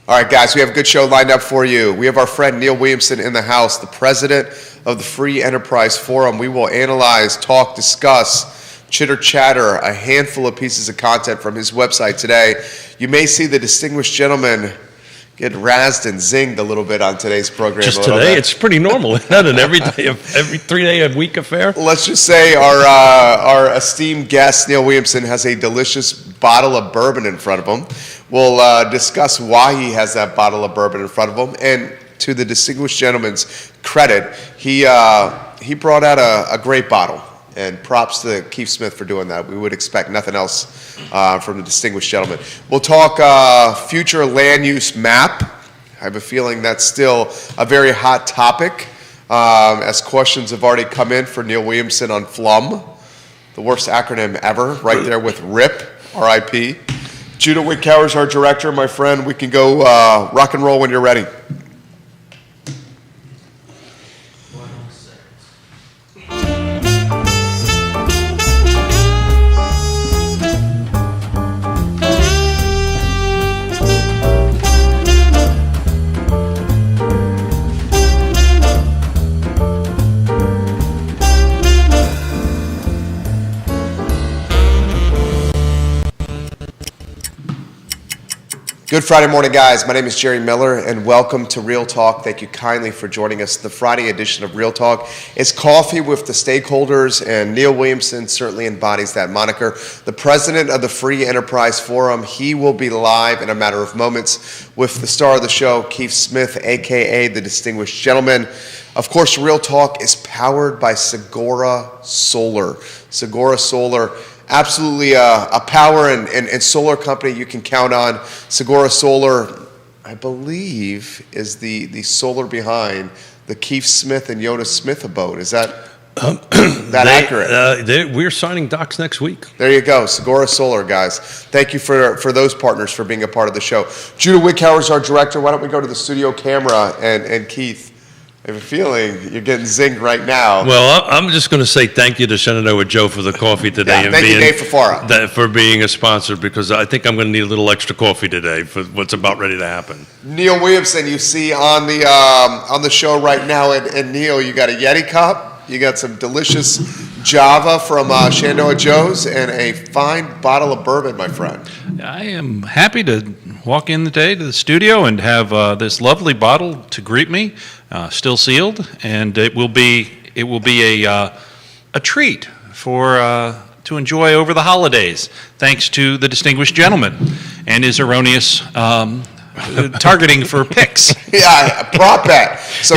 All right, guys, we have a good show lined up for you. We have our friend Neil Williamson in the house, the president of the Free Enterprise Forum. We will analyze, talk, discuss, chitter chatter, a handful of pieces of content from his website today. You may see the distinguished gentleman get razzed and zinged a little bit on today's program. Just today? It's pretty normal, isn't it? Every 3-day-a-week affair? Let's just say our esteemed guest, Neil Williamson, has a delicious bottle of bourbon in front of him. We'll discuss why he has that bottle of bourbon in front of him. And to the distinguished gentleman's credit, he brought out a great bottle. And props to Keith Smith for doing that. We would expect nothing else from the distinguished gentleman. We'll talk future land use map. I have a feeling that's still a very hot topic, as questions have already come in for Neil Williamson on FLUM, the worst acronym ever, right there with RIP, R-I-P. Judah Wickhauer is our director, my friend. We can go rock and roll when you're ready. Good Friday morning, guys. My name is Jerry Miller, and welcome to Real Talk. Thank you kindly for joining us. The Friday edition of Real Talk is coffee with the stakeholders, and Neil Williamson certainly embodies that moniker. The president of the Free Enterprise Forum, he will be live in a matter of moments with the star of the show, Keith Smith, a.k.a. the Distinguished Gentleman. Of course, Real Talk is powered by Segura Solar. Segura Solar, absolutely a power and solar company you can count on. Segura Solar, I believe, is the solar behind the Keith Smith and Jonas Smith abode. Is that accurate? We're signing docs next week. There you go, Segura Solar, guys. Thank you for those partners for being a part of the show. Judah Wickhauer is our director. Why don't we go to the studio camera and Keith? I have a feeling you're getting zinged right now. Well, I'm just going to say thank you to Shenandoah Joe for the coffee today. Yeah, thank you, Dave Fafara. For being a sponsor, because I think I'm going to need a little extra coffee today for what's about ready to happen. Neil Williamson, you see on the show right now, and Neil, you got a Yeti cup, you got some delicious Java from Shenandoah Joe's, and a fine bottle of bourbon, my friend. I am happy to walk in today to the studio and have this lovely bottle to greet me. Still sealed, and it will be a treat to enjoy over the holidays, thanks to the distinguished gentleman and his erroneous targeting for picks. Yeah, a prop bet. So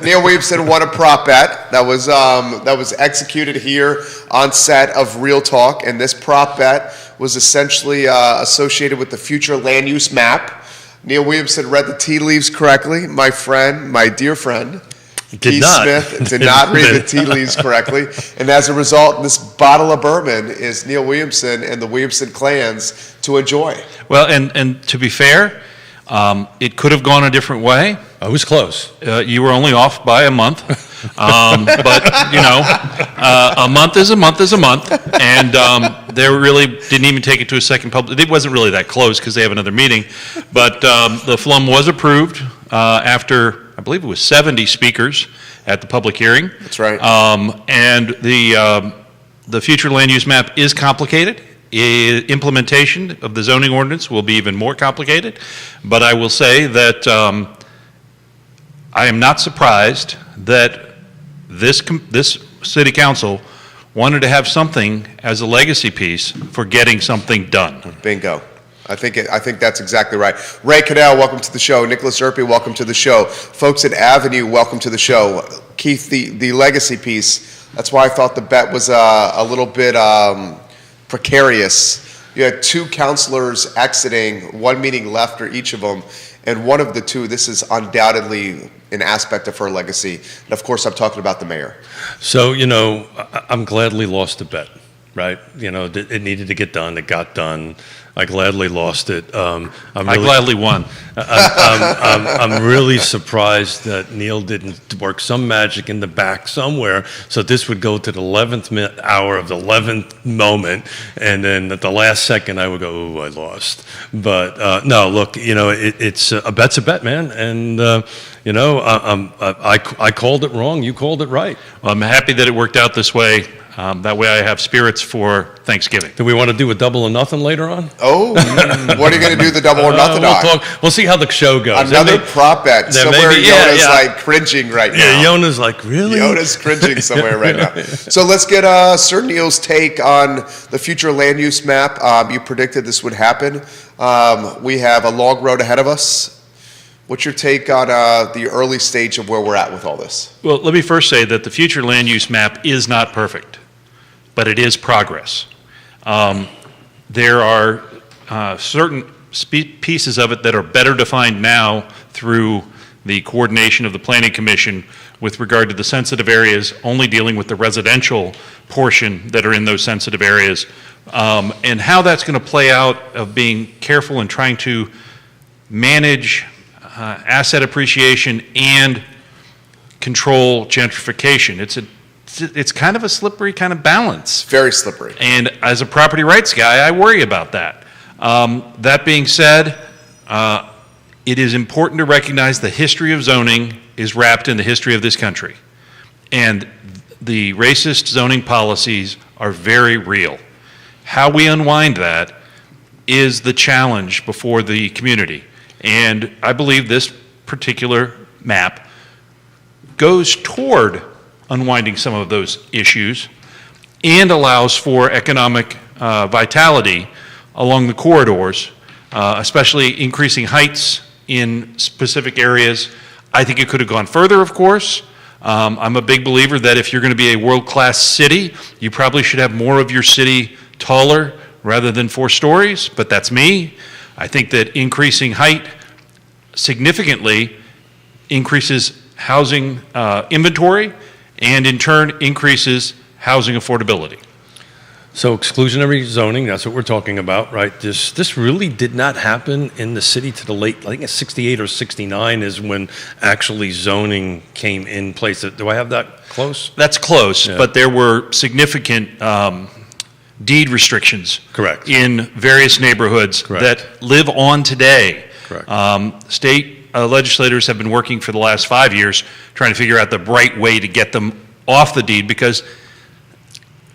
Neil Williamson won a prop bet that was executed here on set of Real Talk, and this prop bet was essentially associated with the future land use map. Neil Williamson read the tea leaves correctly. My friend, my dear friend, Keith Smith did not read the tea leaves correctly. And as a result, this bottle of bourbon is Neil Williamson and the Williamson clans to enjoy. Well, and to be fair, it could have gone a different way. I was close. You were only off by a month. But, a month is a month is a month. And they really didn't even take it to a second public. It wasn't really that close because they have another meeting. But the FLUM was approved after, I believe it was 70 speakers at the public hearing. That's right. And the future land use map is complicated. Implementation of the zoning ordinance will be even more complicated. But I will say that I am not surprised that this city council wanted to have something as a legacy piece for getting something done. Bingo. I think that's exactly right. Ray Cadell, welcome to the show. Nicholas Erpy, welcome to the show. Folks at Avenue, welcome to the show. Keith, the legacy piece, that's why I thought the bet was a little bit precarious. You had two counselors exiting, one meeting left for each of them, and one of the two, this is undoubtedly an aspect of her legacy. And of course, I'm talking about the mayor. So, I'm gladly lost the bet, right? It needed to get done. It got done. I gladly lost it. I gladly won. I'm really surprised that Neil didn't work some magic in the back somewhere, so this would go to the 11th hour of the 11th moment, and then at the last second I would go, "Ooh, I lost." But no, look, it's a bet's a bet, man, and I called it wrong. You called it right. Well, I'm happy that it worked out this way. That way I have spirits for Thanksgiving. Do we want to do a double or nothing later on? Oh, what are you going to do the double or nothing on? We'll see how the show goes. Another prop bet. Somewhere Yona's like cringing right now. Yeah, Yona's like, really? Yona's cringing somewhere right now. So let's get Sir Neil's take on the future land use map. You predicted this would happen. We have a long road ahead of us. What's your take on the early stage of where we're at with all this? Well, let me first say that the future land use map is not perfect, but it is progress. There are certain pieces of it that are better defined now through the coordination of the Planning Commission with regard to the sensitive areas, only dealing with the residential portion that are in those sensitive areas, and how that's going to play out of being careful and trying to manage asset appreciation and control gentrification. It's kind of a slippery kind of balance. Very slippery. And as a property rights guy, I worry about that. That being said, it is important to recognize the history of zoning is wrapped in the history of this country. And the racist zoning policies are very real. How we unwind that is the challenge before the community. And I believe this particular map goes toward unwinding some of those issues and allows for economic vitality along the corridors, especially increasing heights in specific areas. I think it could have gone further, of course. I'm a big believer that if you're going to be a world-class city, you probably should have more of your city taller rather than 4 stories, but that's me. I think that increasing height significantly increases housing inventory and in turn increases housing affordability. So exclusionary zoning, that's what we're talking about, right? This really did not happen in the city to the late, I think it's 68 or 69 is when actually zoning came in place. Do I have that close? That's close, Yeah. but there were significant deed restrictions. Correct. In various neighborhoods Correct. that live on today. Correct. State legislators have been working for the last 5 years trying to figure out the right way to get them off the deed because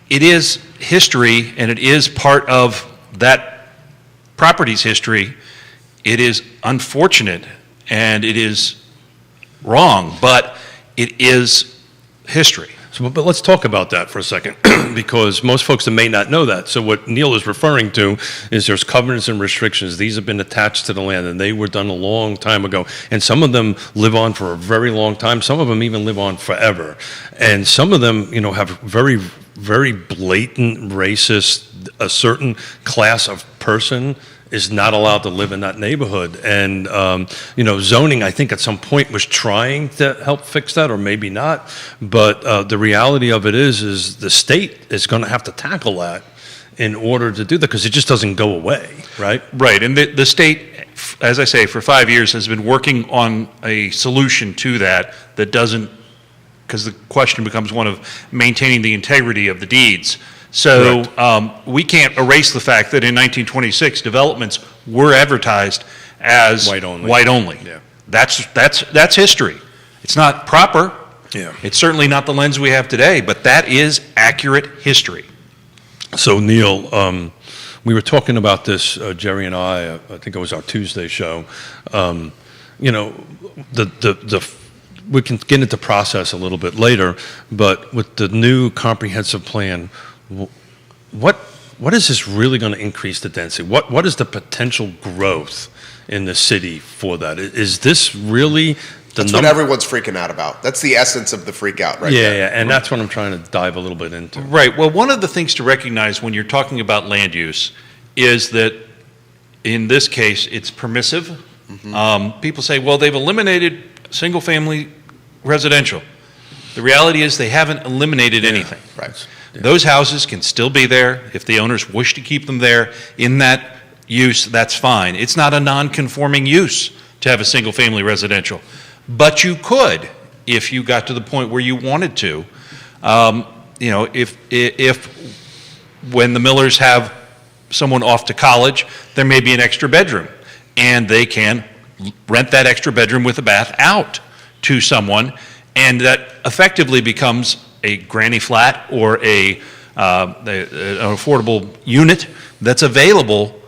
it is history and it is part of that property's history. It is unfortunate and it is wrong, but it is history. So, but let's talk about that for a second, because most folks that may not know that. So what Neil is referring to is there's covenants and restrictions. These have been attached to the land, and they were done a long time ago. And some of them live on for a very long time. Some of them even live on forever. And some of them, have very, very blatant racist, a certain class of person is not allowed to live in that neighborhood. And, zoning, I think at some point was trying to help fix that, or maybe not. But the reality of it is the state is going to have to tackle that in order to do that, because it just doesn't go away, right? Right, and the state, as I say, for 5 years has been working on a solution to that doesn't, because the question becomes one of maintaining the integrity of the deeds. So we can't erase the fact that in 1926, developments were advertised as White only. White only. Yeah. That's history. It's not proper. Yeah. It's certainly not the lens we have today, but that is accurate history. So Neil, we were talking about this, Jerry and I think it was our Tuesday show. We can get into process a little bit later, but with the new comprehensive plan, what is this really going to increase the density? What is the potential growth in the city for that? Is this really That's what everyone's freaking out about. That's the essence of the freak out right there. Yeah, and that's what I'm trying to dive a little bit into. Right. Well, one of the things to recognize when you're talking about land use is that in this case, it's permissive. Mm-hmm. People say, well, they've eliminated single-family residential. The reality is they haven't eliminated anything. Right. Yeah. Those houses can still be there. If the owners wish to keep them there in that use, that's fine. It's not a non-conforming use to have a single-family residential. But you could, if you got to the point where you wanted to. If when the Millers have someone off to college, there may be an extra bedroom, and they can rent that extra bedroom with a bath out to someone, and that effectively becomes a granny flat or an affordable unit that's available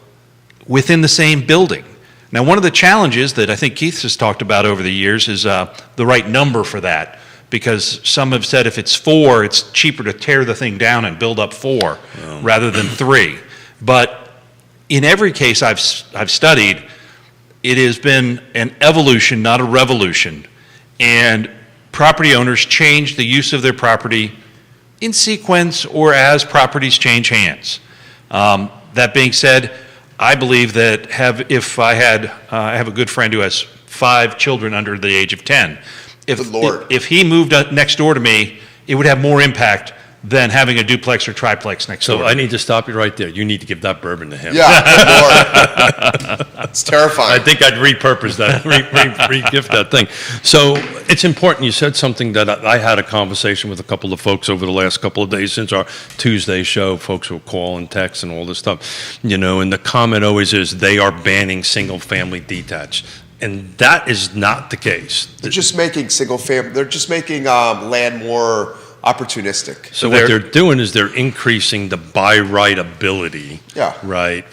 within the same building. Now, one of the challenges that I think Keith has talked about over the years is the right number for that, because some have said if it's 4, it's cheaper to tear the thing down and build up 4 rather than 3. But in every case I've studied, it has been an evolution, not a revolution. And property owners change the use of their property in sequence or as properties change hands. That being said, I believe that I have a good friend who has 5 children under the age of 10. If he moved next door to me, it would have more impact than having a duplex or triplex next door. So I need to stop you right there. You need to give that bourbon to him. Yeah, good Lord. It's terrifying. I think I'd repurpose that, re-gift that thing. So it's important. You said something that I had a conversation with a couple of folks over the last couple of days since our Tuesday show. Folks will call and text and all this stuff, and the comment always is they are banning single-family detached. And that is not the case. They're just making they're just making land more opportunistic. So what they're doing is they're increasing the by right ability. Yeah. Right.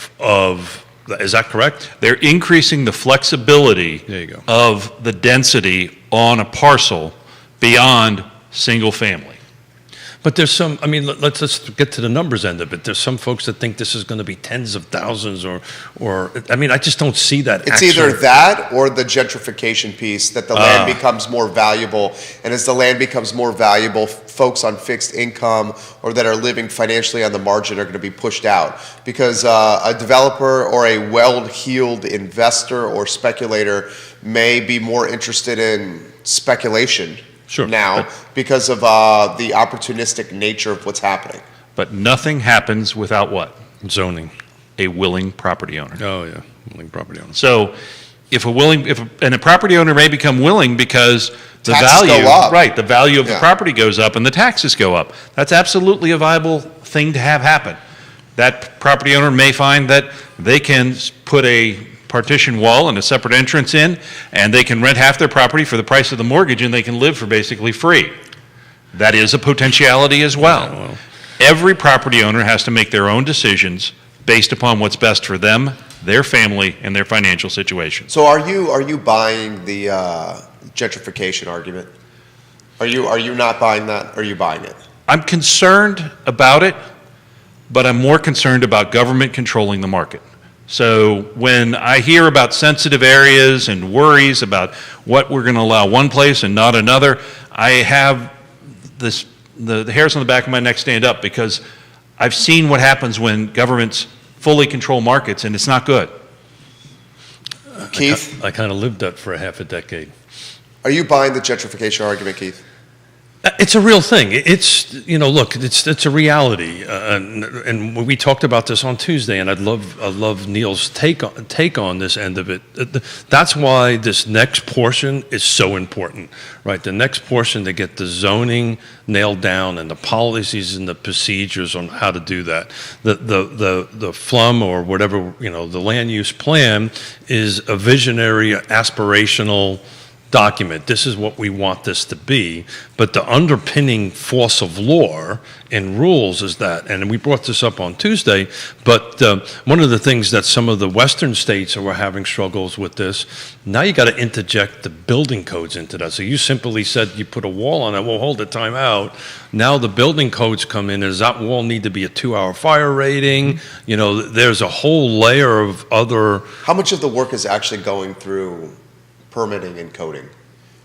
Is that correct? They're increasing the flexibility There you go. of the density on a parcel beyond single family. But there's some, let's just get to the numbers end of it. There's some folks that think this is going to be tens of thousands or I just don't see that. It's either that or the gentrification piece, that the land becomes more valuable. And as the land becomes more valuable, folks on fixed income or that are living financially on the margin are going to be pushed out. Because a developer or a well-heeled investor or speculator may be more interested in speculation. Sure. Now, because of the opportunistic nature of what's happening. But nothing happens without what? Zoning. A willing property owner. Oh, yeah. Willing property owner. So if a property owner may become willing because the Taxes value, go up. right, the value of the Yeah. property goes up and the taxes go up. That's absolutely a viable thing to have happen. That property owner may find that they can put a partition wall and a separate entrance in, and they can rent half their property for the price of the mortgage, and they can live for basically free. That is a potentiality as well. Every property owner has to make their own decisions based upon what's best for them, their family, and their financial situation. So are you buying the gentrification argument? Are you not buying that? Or are you buying it? I'm concerned about it, but I'm more concerned about government controlling the market. So when I hear about sensitive areas and worries about what we're going to allow one place and not another, I have the hairs on the back of my neck stand up, because I've seen what happens when governments fully control markets, and it's not good. Keith? I kind of lived that for a half a decade. Are you buying the gentrification argument, Keith? It's a real thing. It's, look, it's a reality. And we talked about this on Tuesday, and I love Neil's take on this end of it. That's why this next portion is so important, right? The next portion, to get the zoning nailed down and the policies and the procedures on how to do that. The FLUM, or whatever, the land use plan, is a visionary, aspirational document. This is what we want this to be, but the underpinning force of law and rules is that, and we brought this up on Tuesday, but one of the things that some of the western states were having struggles with this, now you got to interject the building codes into that. So you simply said you put a wall on it, well, hold the time out. Now the building codes come in. Does that wall need to be a 2-hour fire rating? There's a whole layer of other. How much of the work is actually going through permitting and coding?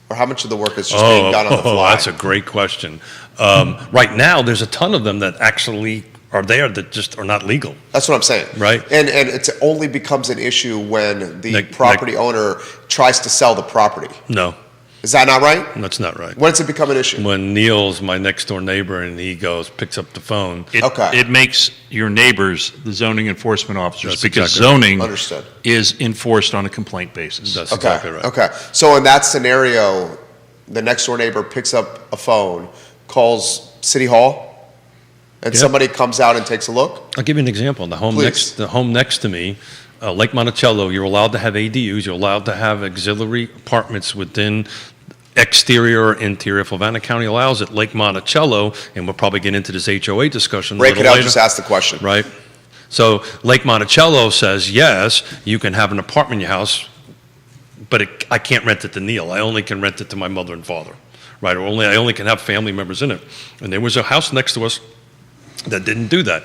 Or how much of the work is just being done on the fly? That's a great question. Right now, there's a ton of them that actually are there that just are not legal. That's what I'm saying. Right. And it only becomes an issue when the property owner tries to sell the property. No. Is that not right? That's not right. When does it become an issue? When Neil's my next door neighbor and he picks up the phone. Okay. It makes your neighbors the zoning enforcement officers That's because exactly right. zoning Understood. is enforced on a complaint basis. That's Okay, exactly right. okay. So in that scenario, the next door neighbor picks up a phone, calls City Hall, and Yeah. somebody comes out and takes a look? I'll give you an example. The home Please. next to me, Lake Monticello, you're allowed to have ADUs, you're allowed to have auxiliary apartments within exterior or interior. Flavanna County allows it. Lake Monticello, and we'll probably get into this HOA discussion a Ray little Cadell later. just asked the question. Right? So Lake Monticello says, yes, you can have an apartment in your house, but I can't rent it to Neil. I only can rent it to my mother and father, right? Or I only can have family members in it. And there was a house next to us that didn't do that.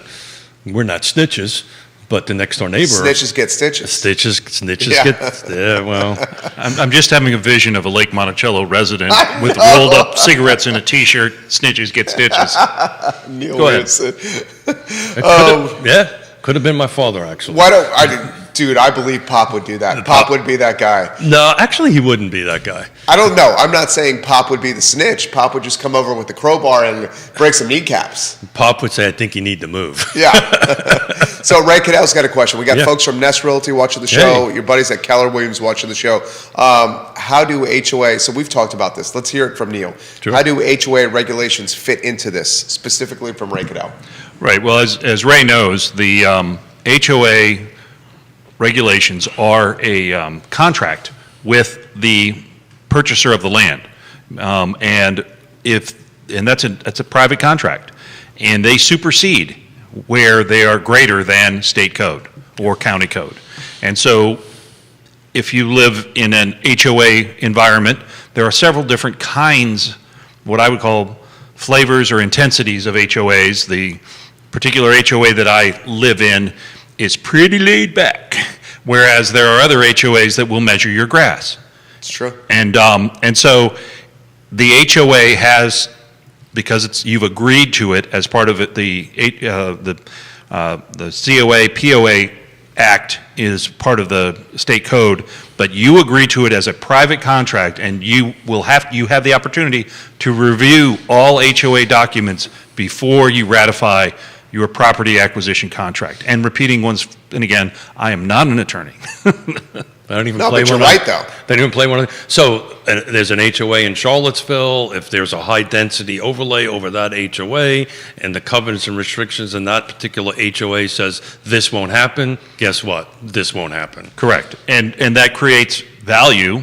We're not snitches, but the next door neighbor. Snitches get stitches. Snitches Yeah. well, I'm just having a vision of a Lake Monticello resident I with know. rolled up cigarettes and a T-shirt. Snitches get stitches. Neil Go ahead. Williamson. could have been my father, actually. Why don't dude, I believe Pop would do that. Pop would be that guy. No, actually, he wouldn't be that guy. I don't know. I'm not saying Pop would be the snitch. Pop would just come over with the crowbar and break some kneecaps. Pop would say, I think you need to move. Yeah. So Ray Cadell's got a question. We got Yeah. folks from Nest Realty watching the show. Hey. Your buddies at Keller Williams watching the show. How do HOA, so we've talked about this. Let's hear it from Neil. Sure. How do HOA regulations fit into this, specifically from Ray Cadell? Right. Well, as Ray knows, the HOA regulations are a contract with the purchaser of the land, and that's a private contract, and they supersede where they are greater than state code or county code. And so, if you live in an HOA environment, there are several different kinds, what I would call flavors or intensities of HOAs. The particular HOA that I live in is pretty laid back, whereas there are other HOAs that will measure your grass. It's true. And so the HOA has, because you've agreed to it as part of it, the COA POA Act is part of the state code, but you agree to it as a private contract, and you have the opportunity to review all HOA documents before you ratify your property acquisition contract. And repeating once and again, I am not an attorney. I don't even No, play but one you're of right, though. They don't even play one of So there's an HOA in Charlottesville. If there's a high density overlay over that HOA and the covenants and restrictions in that particular HOA says this won't happen, guess what? This won't happen. Correct. And that creates value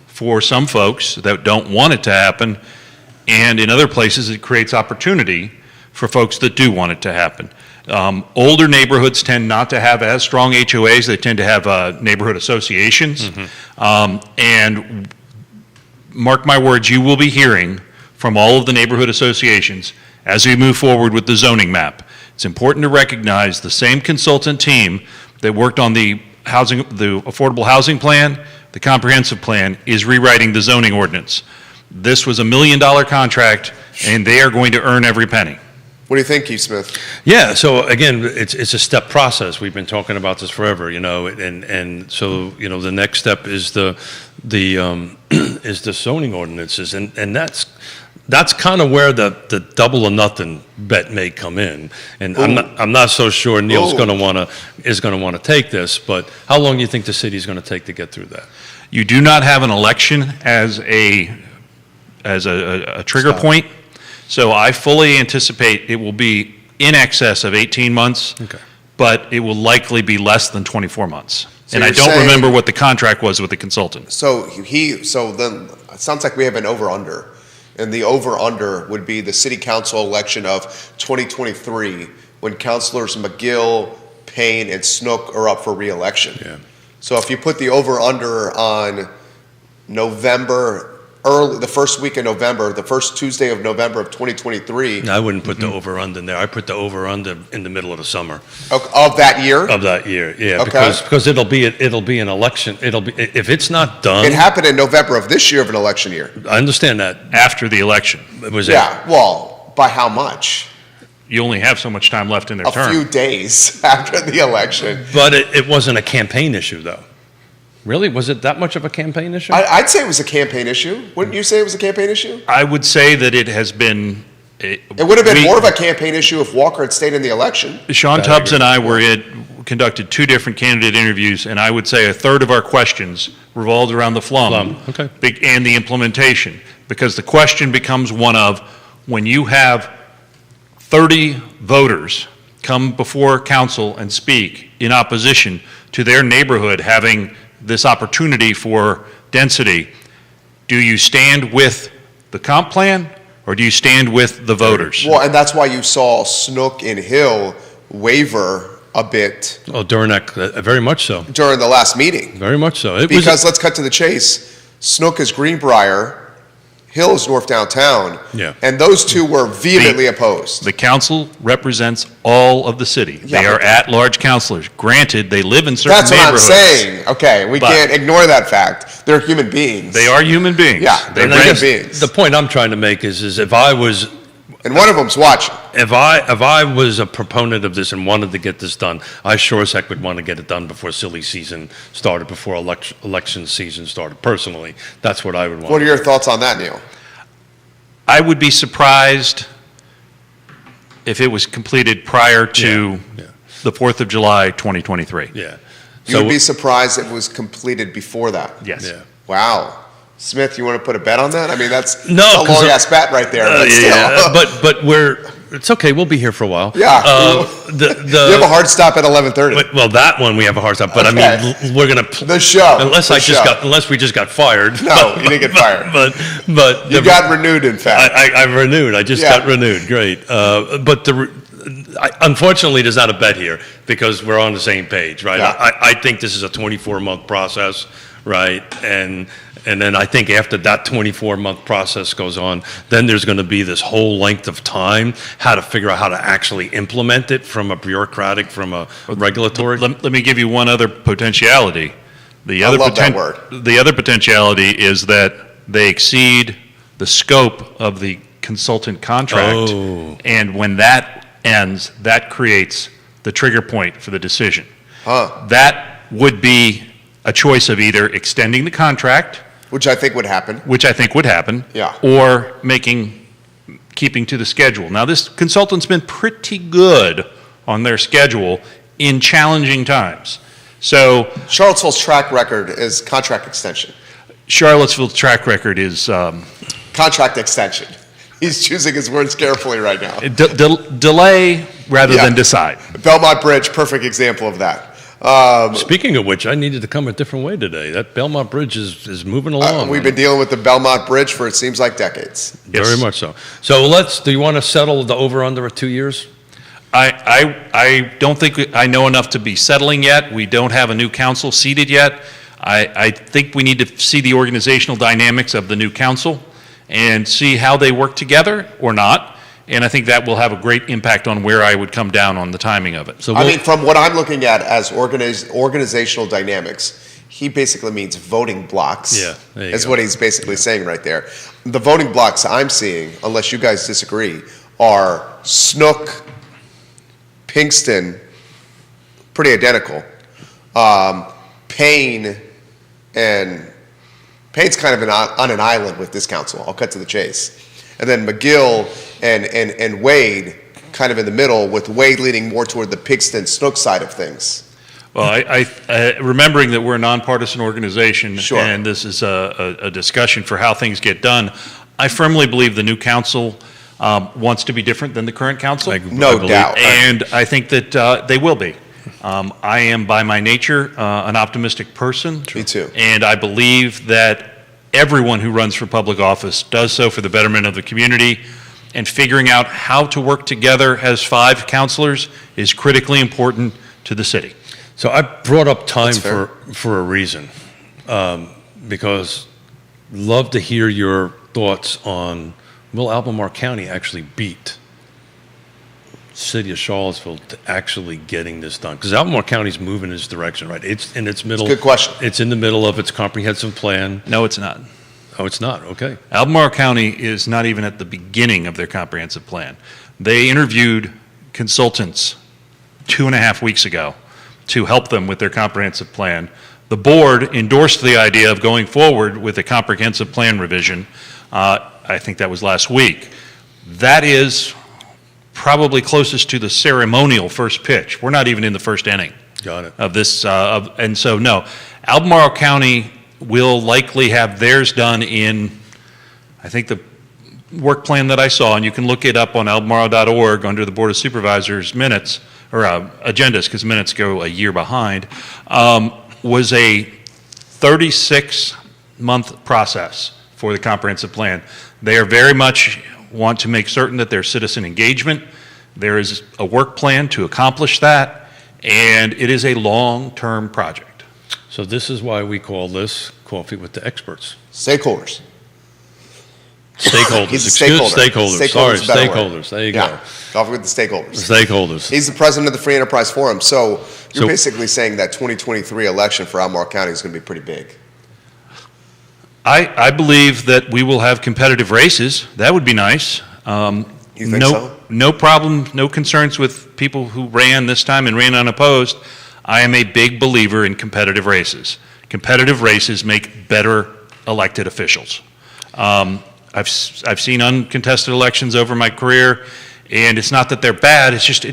for some folks that don't want it to happen. And in other places, it creates opportunity for folks that do want it to happen. Older neighborhoods tend not to have as strong HOAs. They tend to have neighborhood associations. And mark my words, you will be hearing from all of the neighborhood associations as we move forward with the zoning map. It's important to recognize the same consultant team that worked on the affordable housing plan, the comprehensive plan, is rewriting the zoning ordinance. This was $1 million contract, and they are going to earn every penny. What do you think, Keith Smith? Yeah, so again, it's a step process. We've been talking about this forever, and so, the next step is the is the zoning ordinances, and that's kind of where the double or nothing bet may come in. And I'm not so sure Neil's Ooh. going to want to take this, but how long do you think the city's going to take to get through that? You do not have an election as a trigger Stop. point, so I fully anticipate it will be in excess of 18 months, Okay. but it will likely be less than 24 months. So And I you're don't saying- remember what the contract was with the consultant. So then it sounds like we have an over-under. And the over-under would be the city council election of 2023, when councilors McGill, Payne, and Snook are up for re-election. Yeah. So if you put the over-under on November, the first week of November, the first Tuesday of November of 2023 No, I wouldn't put the over-under in there. I put the over-under in the middle of the summer of that year, of that year. Yeah, Okay. because it'll be an election. It'll be, if it's not done. it happened in November of this year of an election year. I understand that. After the election, It was Yeah, well, by how much? you only have so much time left in their A term. few days after the election. But it wasn't a campaign issue, though. Really? Was it that much of a campaign issue? I'd say it was a campaign issue. Wouldn't you say it was a campaign issue? I would say that it has been. It would have been more of a campaign issue if Walker had stayed in the election. Sean Tubbs and I conducted 2 different candidate interviews, and I would say a third of our questions revolved around the flum Okay. and the implementation, because the question becomes one of, when you have 30 voters come before council and speak in opposition to their neighborhood having this opportunity for density, do you stand with the comp plan or do you stand with the voters? Well, and that's why you saw Snook and Hill waver a bit Oh, during that, very much so. during the last meeting. Very much so. Because let's cut to the chase. Snook is Greenbrier, Hill is North Downtown. Yeah. And those two were vehemently opposed. The council represents all of the city. Yeah, They are but- at-large councilors. Granted, they live in certain That's what I'm neighborhoods. saying. Okay, we But- can't ignore that fact. They're human beings. They are human beings. Yeah, They're they're I human guess beings. the point I'm trying to make is if I was And one of them's watching. if I was a proponent of this and wanted to get this done, I sure as heck would want to get it done before silly season started, before election season started. Personally, that's what I would want. What are your thoughts on that, Neil? I would be surprised if it was completed prior to Yeah. the 4th of July, 2023. Yeah. You would be surprised if it was completed before that. Yes. Yeah. Wow. Smith, you want to put a bet on that? I mean, that's No, a 'cause long ass bet right there. But Yeah, still. but it's okay. We'll be here for a while. Yeah. The you have a hard stop at 11:30. well, that one we have a hard time. But I Okay. mean, we're gonna The show. unless The show. unless we just got fired. No, you didn't get fired. But You got renewed, in fact. I renewed. I just Yeah. got renewed. Great. But unfortunately, there's not a bet here because we're on the same page, right? Yeah. I think this is a 24-month process, right? And then I think after that 24-month process goes on, then there's going to be this whole length of time, how to figure out how to actually implement it from a bureaucratic, from a regulatory. Let me give you one other potentiality. The I other love that word. The other potentiality is that they exceed the scope of the consultant contract. Oh. And when that ends, that creates the trigger point for the decision. Huh. That would be a choice of either extending the contract, Which I think would happen. which I think would happen. Yeah. Or keeping to the schedule. Now, this consultant's been pretty good on their schedule in challenging times. So Charlottesville's track record is contract extension. Charlottesville's track record is Contract extension. He's choosing his words carefully right now. delay rather Yeah. than decide. Belmont Bridge, perfect example of that. Speaking of which, I needed to come a different way today. That Belmont Bridge is moving along. We've been dealing with the Belmont Bridge for it seems like decades. Yes. Very much so. So do you want to settle the over-under at 2 years? I don't think I know enough to be settling yet. We don't have a new council seated yet. I think we need to see the organizational dynamics of the new council and see how they work together or not. And I think that will have a great impact on where I would come down on the timing of it. So I mean, from what I'm looking at as organizational dynamics, he basically means voting blocks. Yeah, there you is go. what he's basically saying right there. The voting blocks I'm seeing, unless you guys disagree, are Snook, Pinkston, pretty identical. Payne, and Payne's kind of on an island with this council. I'll cut to the chase. And then McGill and Wade kind of in the middle, with Wade leaning more toward the Pinkston Snook side of things. Well, remembering that we're a nonpartisan organization, Sure. and this is a discussion for how things get done, I firmly believe the new council wants to be different than the current council. No doubt. And I think that they will be. I am, by my nature, an optimistic person. Me too. And I believe that everyone who runs for public office does so for the betterment of the community. And figuring out how to work together as 5 councilors is critically important to the city. So I brought up time That's fair. for a reason, because love to hear your thoughts on, will Albemarle County actually beat City of Charlottesville to actually getting this done? Because Albemarle County's moving in this direction, right? It's in its middle. Good question. It's in the middle of its comprehensive plan. No, it's not. Oh, it's not, okay. Albemarle County is not even at the beginning of their comprehensive plan. They interviewed consultants 2.5 weeks ago to help them with their comprehensive plan. the board endorsed the idea of going forward with a comprehensive plan revision. I think that was last week. That is probably closest to the ceremonial first pitch. We're not even in the first inning. Got it. Of this, and so, no. Albemarle County will likely have theirs done in, I think the work plan that I saw, and you can look it up on albemarle.org under the Board of Supervisors minutes, or agendas, because minutes go a year behind, was a 36-month process for the comprehensive plan. They are very much want to make certain that there's citizen engagement. There is a work plan to accomplish that. And it is a long-term project. So this is why we call this Coffee with the Experts. Stakeholders. Stakeholders. He's a Excuse stakeholder. stakeholders. Sorry, Stakeholders is a better word. stakeholders. There you Yeah, go. coffee with the stakeholders. Stakeholders. He's the president of the Free Enterprise Forum. So you're So- basically saying that 2023 election for Albemarle County is going to be pretty big. I believe that we will have competitive races. That would be nice. You think so? No problem, no concerns with people who ran this time and ran unopposed. I am a big believer in competitive races. Competitive races make better elected officials. I've seen uncontested elections over my career, and it's not that they're bad, it's just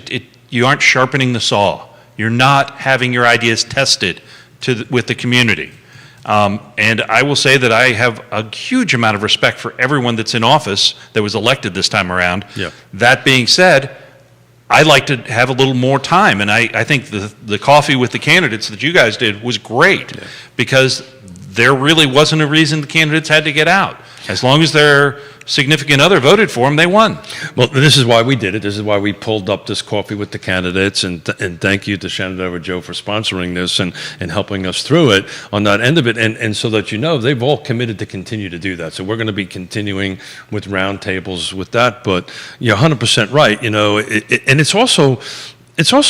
you aren't sharpening the saw. You're not having your ideas tested with the community. And I will say that I have a huge amount of respect for everyone that's in office that was elected this time around. Yeah. That being said, I like to have a little more time, and I think the coffee with the candidates that you guys did was great, because there really wasn't a reason the candidates had to get out. As long as their significant other voted for them, they won. Well, this is why we did it. This is why we pulled up this Coffee with the Candidates, and thank you to Shenandoah Joe for sponsoring this and helping us through it on that end of it. And so that you know, they've all committed to continue to do that. So we're going to be continuing with roundtables with that. But you're 100% right. You know, and it's also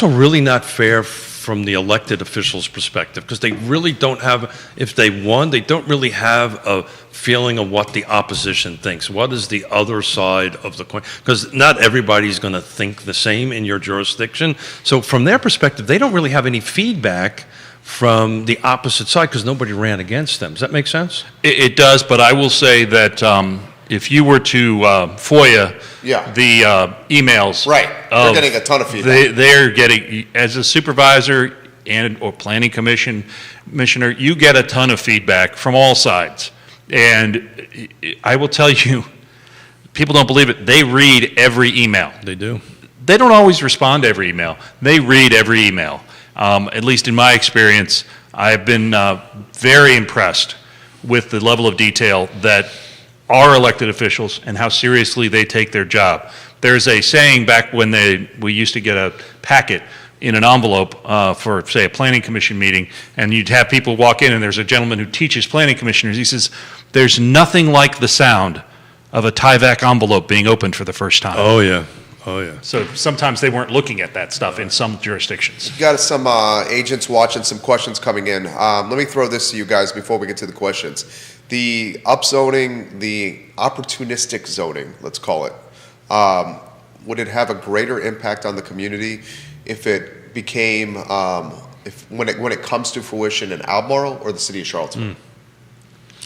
really not fair from the elected officials' perspective, because they really don't have, if they won, they don't really have a feeling of what the opposition thinks. What is the other side of the coin? Because not everybody's going to think the same in your jurisdiction. So from their perspective, they don't really have any feedback from the opposite side, because nobody ran against them. Does that make sense? It does, but I will say that if you were to FOIA the emails, Right. They're getting a ton of feedback. They're getting, as a supervisor or planning commissioner, you get a ton of feedback from all sides. And I will tell you, people don't believe it, they read every email. They do. They don't always respond to every email. They read every email. At least in my experience, I've been very impressed with the level of detail that our elected officials and how seriously they take their job. There's a saying back when we used to get a packet in an envelope for, say, a planning commission meeting, and you'd have people walk in, and there's a gentleman who teaches planning commissioners. He says, there's nothing like the sound of a Tyvek envelope being opened for the first time. Oh, yeah. Oh, yeah. So sometimes they weren't looking at that stuff in some jurisdictions. Got some agents watching, some questions coming in. Let me throw this to you guys before we get to the questions. The upzoning, the opportunistic zoning, let's call it, would it have a greater impact on the community if it became, when it comes to fruition in Albemarle or the city of Charlottesville?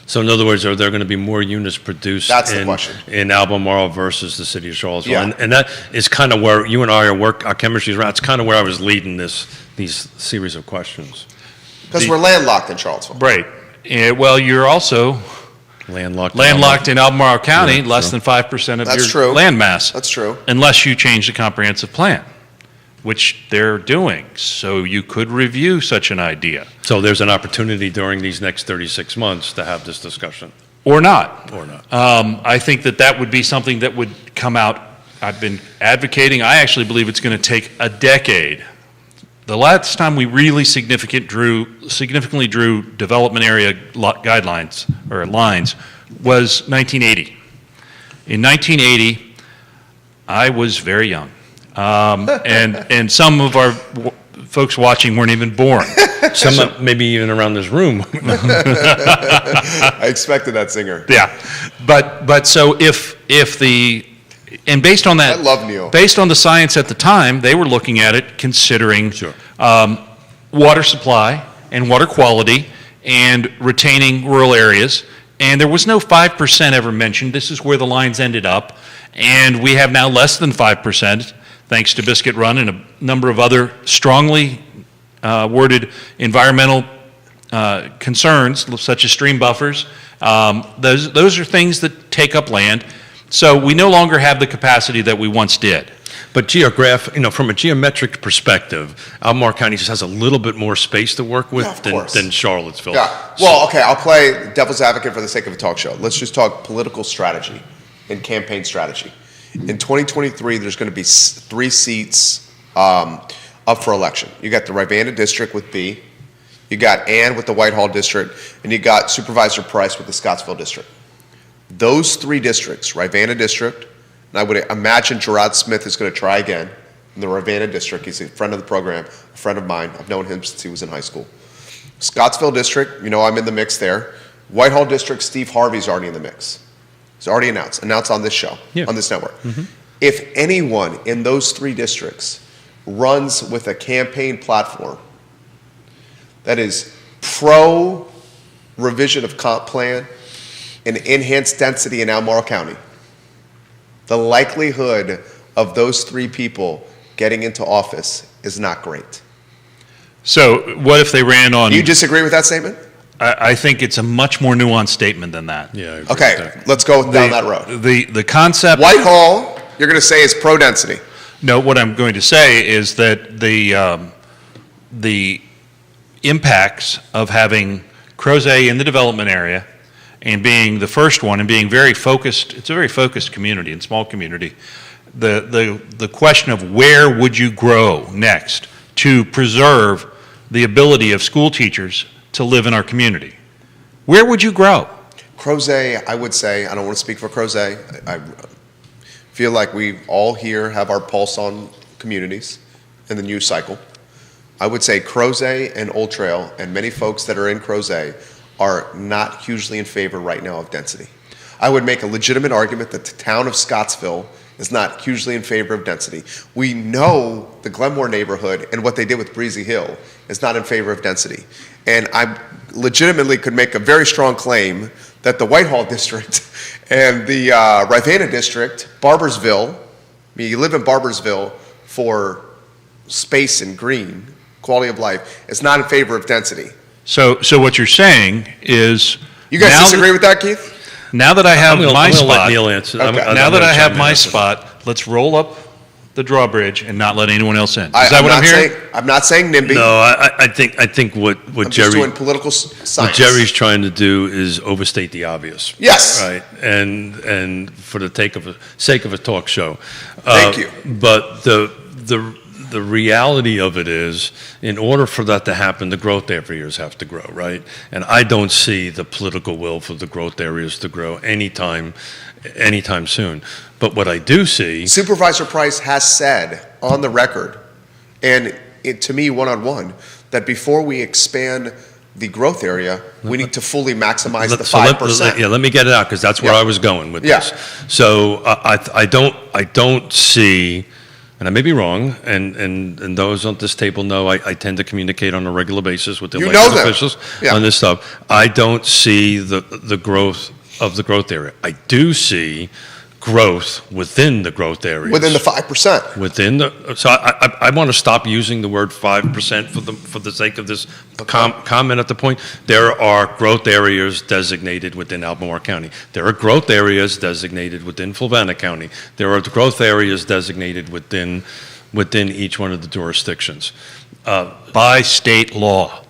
So in other words, are there going to be more units produced That's the question. in Albemarle versus the city of Charlottesville? Yeah. And that is kind of where you and I our chemistry is around. It's kind of where I was leading these series of questions. Because we're landlocked in Charlottesville. Right. Well, you're also Landlocked in Albemarle County, Yeah, less true. than 5% of That's your true. land mass. That's true. Unless you change the comprehensive plan, which they're doing. So you could review such an idea. So there's an opportunity during these next 36 months to have this discussion. Or not. Or not. I think that would be something that would come out. I've been advocating. I actually believe it's going to take a decade. The last time we really significantly drew development area guidelines or lines was 1980. In 1980, I was very young, and some of our folks watching weren't even born. Some maybe even around this room. I expected that singer. Yeah, but so if based on that, I love Neil. Based on the science at the time, they were looking at it considering Sure. water supply and water quality and retaining rural areas. And there was no 5% ever mentioned. This is where the lines ended up. And we have now less than 5%, thanks to Biscuit Run and a number of other strongly worded environmental concerns, such as stream buffers. Those are things that take up land. So we no longer have the capacity that we once did. But from a geometric perspective, Albemarle County just has a little bit more space to work with than Charlottesville. Yeah. Well, okay, I'll play devil's advocate for the sake of a talk show. Let's just talk political strategy and campaign strategy. In 2023, there's going to be 3 seats up for election. You got the Rivanna District with B, you got Ann with the Whitehall District, and you got Supervisor Price with the Scottsville District. Those 3 districts, Rivanna District, and I would imagine Gerard Smith is going to try again in the Rivanna District. He's a friend of the program, a friend of mine. I've known him since he was in high school. Scottsville District, I'm in the mix there. Whitehall District, Steve Harvey's already in the mix. It's already announced on this show, on this network. Mm-hmm. If anyone in those 3 districts runs with a campaign platform that is pro revision of comp plan and enhanced density in Albemarle County, the likelihood of those 3 people getting into office is not great. So what if they ran on... Do you disagree with that statement? I think it's a much more nuanced statement than that. Yeah. I agree with Okay, that. let's go down that road. The concept... Whitehall, you're going to say is pro-density. No, what I'm going to say is that the impacts of having Crozet in the development area and being the first one and being very focused, it's a very focused community and small community. The question of where would you grow next to preserve the ability of school teachers to live in our community? Where would you grow? Crozet, I would say, I don't want to speak for Crozet. I feel like we all here have our pulse on communities in the news cycle. I would say Crozet and Old Trail and many folks that are in Crozet are not hugely in favor right now of density. I would make a legitimate argument that the town of Scottsville is not hugely in favor of density. We know the Glenmore neighborhood and what they did with Breezy Hill is not in favor of density. And I legitimately could make a very strong claim that the Whitehall district and the Rivanna district, Barbersville, you live in Barbersville for space and green, quality of life, is not in favor of density. So what you're saying is... You guys disagree with that, Keith? Now that I have my I'm spot... gonna let Neil answer. Okay. Now that I have my spot, let's roll up the drawbridge and not let anyone else in. Is that what I'm hearing? I'm not saying NIMBY. No, I think what I'm just doing Jerry political science. what Jerry's trying to do is overstate the obvious. Yes. Right, and for the sake of a talk show. Thank you. But the reality of it is, in order for that to happen, the growth areas have to grow, right? And I don't see the political will for the growth areas to grow anytime soon. But what I do see... Supervisor Price has said on the record, and to me one-on-one, that before we expand the growth area, we need to fully maximize the 5%. Let me get it out, because that's where I was going with this. So I don't see... And I may be wrong, and those on this table know I tend to communicate on a regular basis with the elected officials on this stuff. I don't see the growth of the growth area. I do see growth within the growth areas. Within the 5%. So I want to stop using the word 5% for the sake of this comment at the point. There are growth areas designated within Albemarle County. There are growth areas designated within Fluvanna County. There are growth areas designated within each one of the jurisdictions. By state law.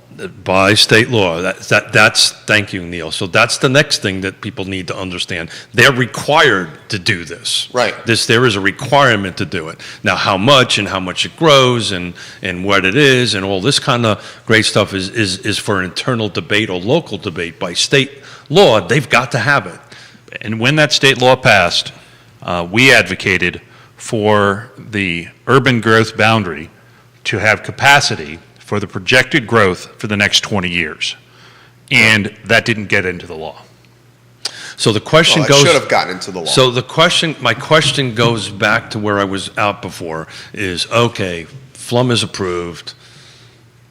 By state law. That's thank you, Neil. So that's the next thing that people need to understand. They're required to do this. Right. There is a requirement to do it. Now, how much it grows and what it is and all this kind of great stuff is for internal debate or local debate. By state law, they've got to have it. And when that state law passed, we advocated for the urban growth boundary to have capacity for the projected growth for the next 20 years. And that didn't get into the law. So the question It should have gotten into the law. So my question goes back to where I was out before is, okay, Flum is approved.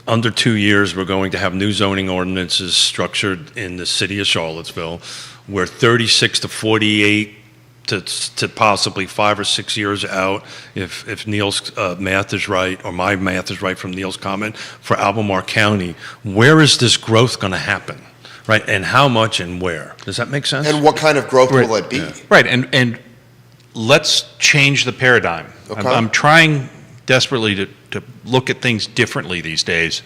under 2 years, we're going to have new zoning ordinances structured in the city of Charlottesville, where 36 to 48 to possibly 5 or 6 years out, if Neil's math is right, or my math is right from Neil's comment, for Albemarle County, where is this growth going to happen? Right, and how much and where? Does that make sense? And what kind of growth will it be? Right, and let's change the paradigm. Okay. I'm trying desperately to look at things differently these days,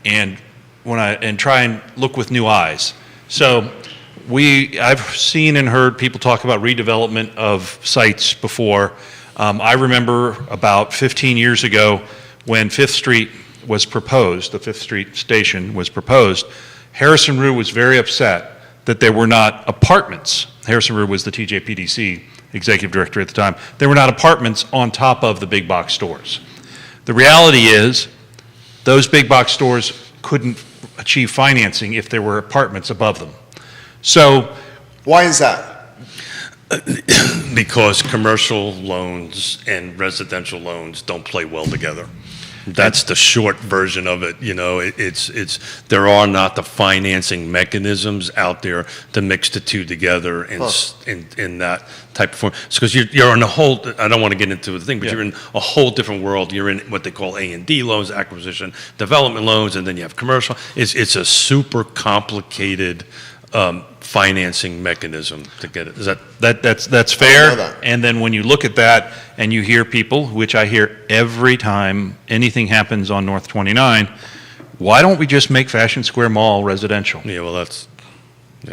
and try and look with new eyes. So I've seen and heard people talk about redevelopment of sites before. I remember about 15 years ago when Fifth Street was proposed, the Fifth Street station was proposed. Harrison Rue was very upset that there were not apartments. Harrison Rue was the TJPDC executive director at the time. There were not apartments on top of the big box stores. The reality is those big box stores couldn't achieve financing if there were apartments above them. So Why is that? Because commercial loans and residential loans don't play well together. That's the short version of it. You know, there are not the financing mechanisms out there to mix the two together in that type of form. Because you're in a whole, I don't want to get into the thing, but you're in a whole different world. You're in what they call A&D loans, acquisition, development loans, and then you have commercial. It's a super complicated financing mechanism to get it. Is that's I fair. know that. And then when you look at that and you hear people, which I hear every time anything happens on North 29, why don't we just make Fashion Square Mall residential? Yeah, well,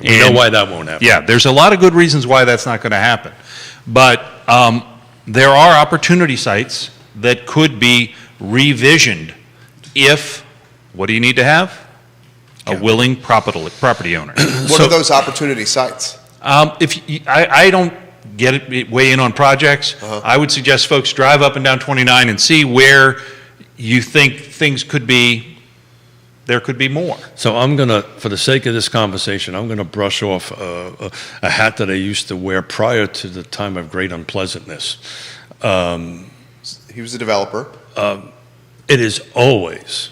we know why that won't happen. Yeah, there's a lot of good reasons why that's not going to happen. But there are opportunity sites that could be revisioned if, what do you need to have? A willing property owner. What are those opportunity sites? I don't weigh in on projects. I would suggest folks drive up and down 29 and see where you think things could be. There could be more. So I'm going to, for the sake of this conversation, I'm going to brush off a hat that I used to wear prior to the time of great unpleasantness. He was a developer. It is always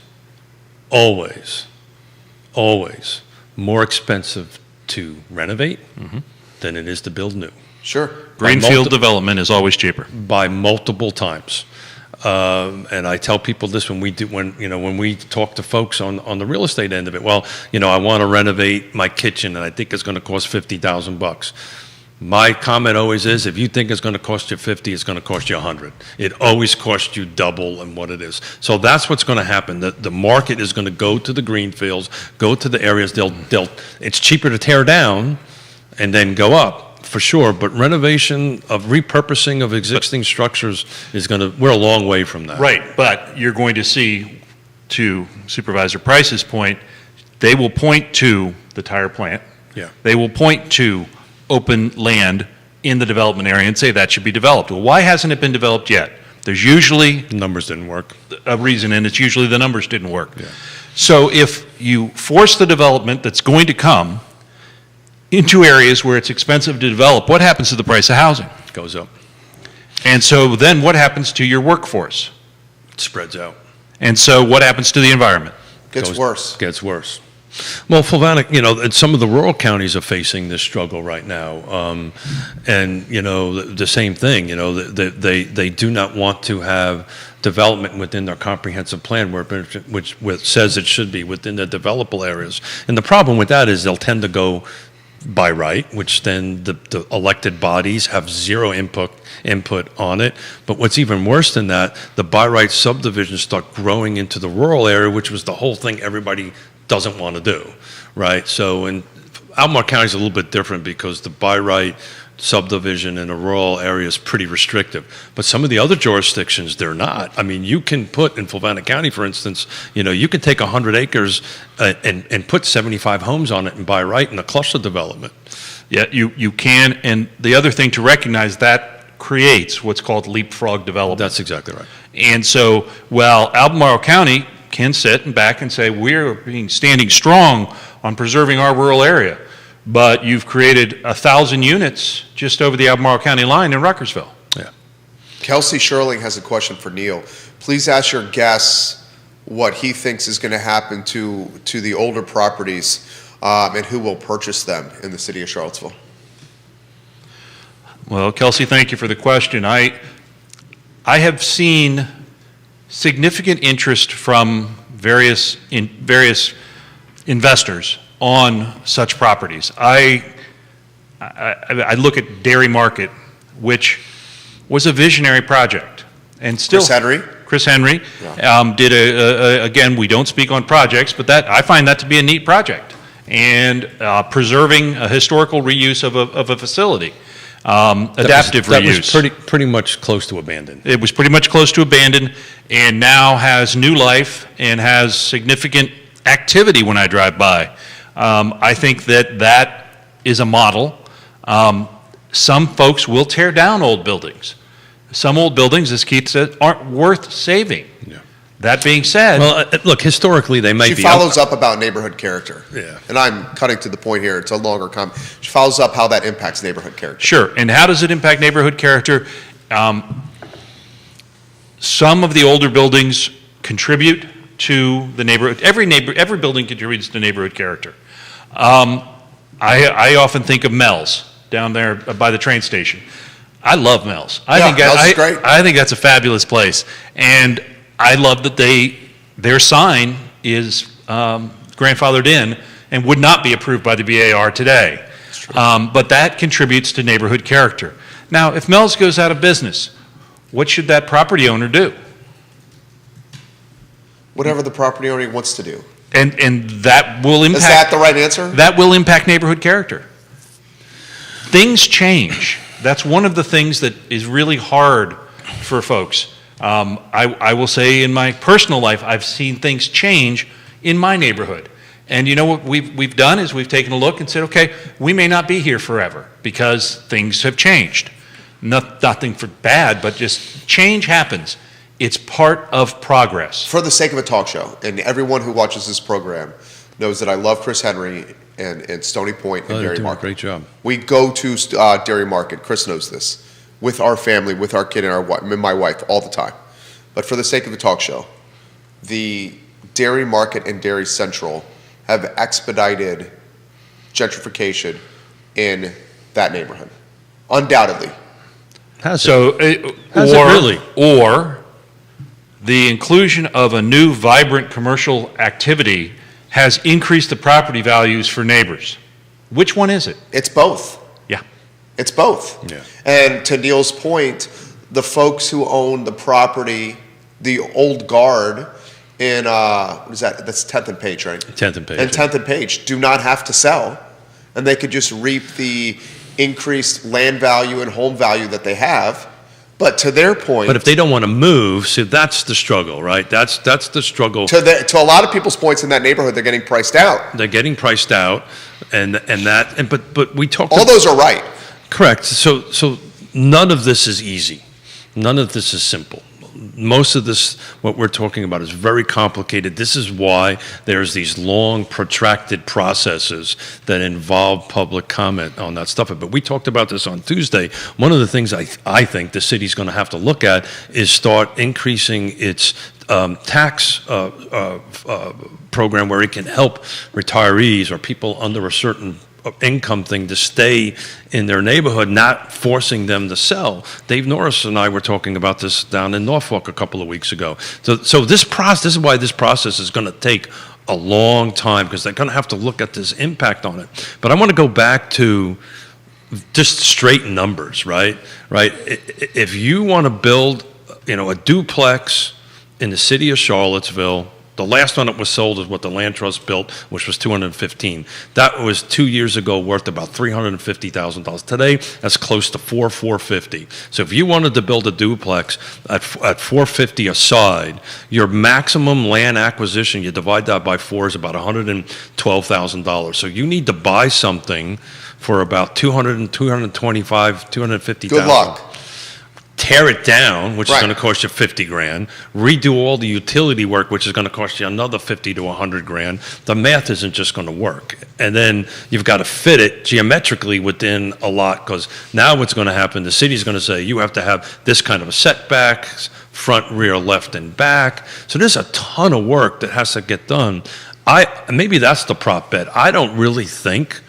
more expensive to renovate than it is to build new. Sure. Greenfield development is always cheaper. By multiple times. And I tell people this when we talk to folks on the real estate end of it. Well, I want to renovate my kitchen and I think it's going to cost $50,000. My comment always is, if you think it's going to cost you 50, it's going to cost you 100. It always costs you double in what it is. So that's what's going to happen. The market is going to go to the greenfields, go to the areas. It's cheaper to tear down and then go up for sure. But renovation of repurposing of existing structures we're a long way from that. Right, but you're going to see, to Supervisor Price's point, they will point to the tire plant. Yeah. They will point to open land in the development area and say that should be developed. Well, why hasn't it been developed yet? There's usually The numbers didn't work. a reason, and it's usually the numbers didn't work. Yeah. So if you force the development that's going to come into areas where it's expensive to develop, what happens to the price of housing? It goes up. And so then what happens to your workforce? It spreads out. And so what happens to the environment? Gets worse. Gets worse. Well, Flavana, and some of the rural counties are facing this struggle right now, and the same thing. They do not want to have development within their comprehensive plan, which says it should be within the developable areas. And the problem with that is they'll tend to go by right, which then the elected bodies have zero input on it. But what's even worse than that, the by right subdivisions start growing into the rural area, which was the whole thing everybody doesn't want to do, right? So in Albemarle County is a little bit different because the by right subdivision in a rural area is pretty restrictive. But some of the other jurisdictions, they're not. I mean, you can put, in Flavana County, for instance, you can take 100 acres and put 75 homes on it and by right in a cluster development. Yeah, you can. And the other thing to recognize, that creates what's called leapfrog development. That's exactly right. And so, Albemarle County can sit back and say, we're standing strong on preserving our rural area, but you've created 1,000 units just over the Albemarle County line in Ruckersville. Yeah. Kelsey Sherling has a question for Neil. Please ask your guests what he thinks is going to happen to the older properties and who will purchase them in the city of Charlottesville. Well, Kelsey, thank you for the question. I have seen significant interest from various investors on such properties. I look at Dairy Market, which was a visionary project, and still Chris Henry Yeah. did again, we don't speak on projects, but I find that to be a neat project, and preserving a historical reuse of a facility, adaptive that reuse. was pretty much close to abandoned. It was pretty much close to abandoned, and now has new life and has significant activity when I drive by. I think that is a model. Some folks will tear down old buildings. Some old buildings, as Keith said, aren't worth saving. Yeah. That being said, Well, look, historically, they may She be. follows up about neighborhood character. Yeah. And I'm cutting to the point here. It's a longer comment. She follows up how that impacts neighborhood character. sure. And how does it impact neighborhood character? Some of the older buildings contribute to the neighborhood. Every building contributes to neighborhood character. I often think of Mel's down there by the train station. I love Mel's. Mel's is great. I think that's a fabulous place, and I love that their sign is grandfathered in and would not be approved by the BAR today. But that contributes to neighborhood character. Now, if Mel's goes out of business, what should that property owner do? Whatever the property owner wants to do. And that will impact. Is that the right answer? That will impact neighborhood character. Things change. That's one of the things that is really hard for folks. I will say in my personal life, I've seen things change in my neighborhood. And you know what we've done is we've taken a look and said, okay, we may not be here forever because things have changed. Nothing for bad, but just change happens. It's part of progress. For the sake of a talk show, and everyone who watches this program knows that I love Chris Henry and Stony Point and They're Dairy doing a Market. great job. We go to Dairy Market, Chris knows this, with our family, with our kid and my wife all the time. But for the sake of the talk show, the Dairy Market and Dairy Central have expedited gentrification in that neighborhood. Undoubtedly. Has So, it really? Or the inclusion of a new vibrant commercial activity has increased the property values for neighbors. Which one is it? It's both. Yeah. It's both. Yeah. And to Neil's point, the folks who own the property, the old guard in, what is that? That's 10th and Page, right? 10th and Page. And 10th and Page do not have to sell, and they could just reap the increased land value and home value that they have. But to their point, But if they don't want to move, see, that's the struggle, right? That's the struggle. to a lot of people's points in that neighborhood, they're getting priced out. They're getting priced out, but we talked. All those are right. Correct. So none of this is easy. None of this is simple. Most of this, what we're talking about, is very complicated. This is why there's these long, protracted processes that involve public comment on that stuff. But we talked about this on Tuesday. One of the things I think the city's going to have to look at is start increasing its tax program where it can help retirees or people under a certain income thing to stay in their neighborhood, not forcing them to sell. Dave Norris and I were talking about this down in Norfolk a couple of weeks ago. So this is why this process is going to take a long time, because they're going to have to look at this impact on it. But I want to go back to just straight numbers, right? If you want to build, a duplex in the city of Charlottesville, the last one that was sold is what the Land Trust built, which was $215,000. That was 2 years ago, worth about $350,000. Today, that's close to $450,000. So if you wanted to build a duplex at $450,000 a side, your maximum land acquisition, you divide that by 4, is about $112,000. So you need to buy something for about $225,000, $250,000. Good luck. Tear it down, which is Right. going to cost you $50,000. Redo all the utility work, which is going to cost you another $50,000 to $100,000. The math isn't just going to work. And then you've got to fit it geometrically within a lot, because now what's going to happen? The city's going to say you have to have this kind of a setback front, rear, left, and back. So there's a ton of work that has to get done. Maybe that's the prop bet. I don't really think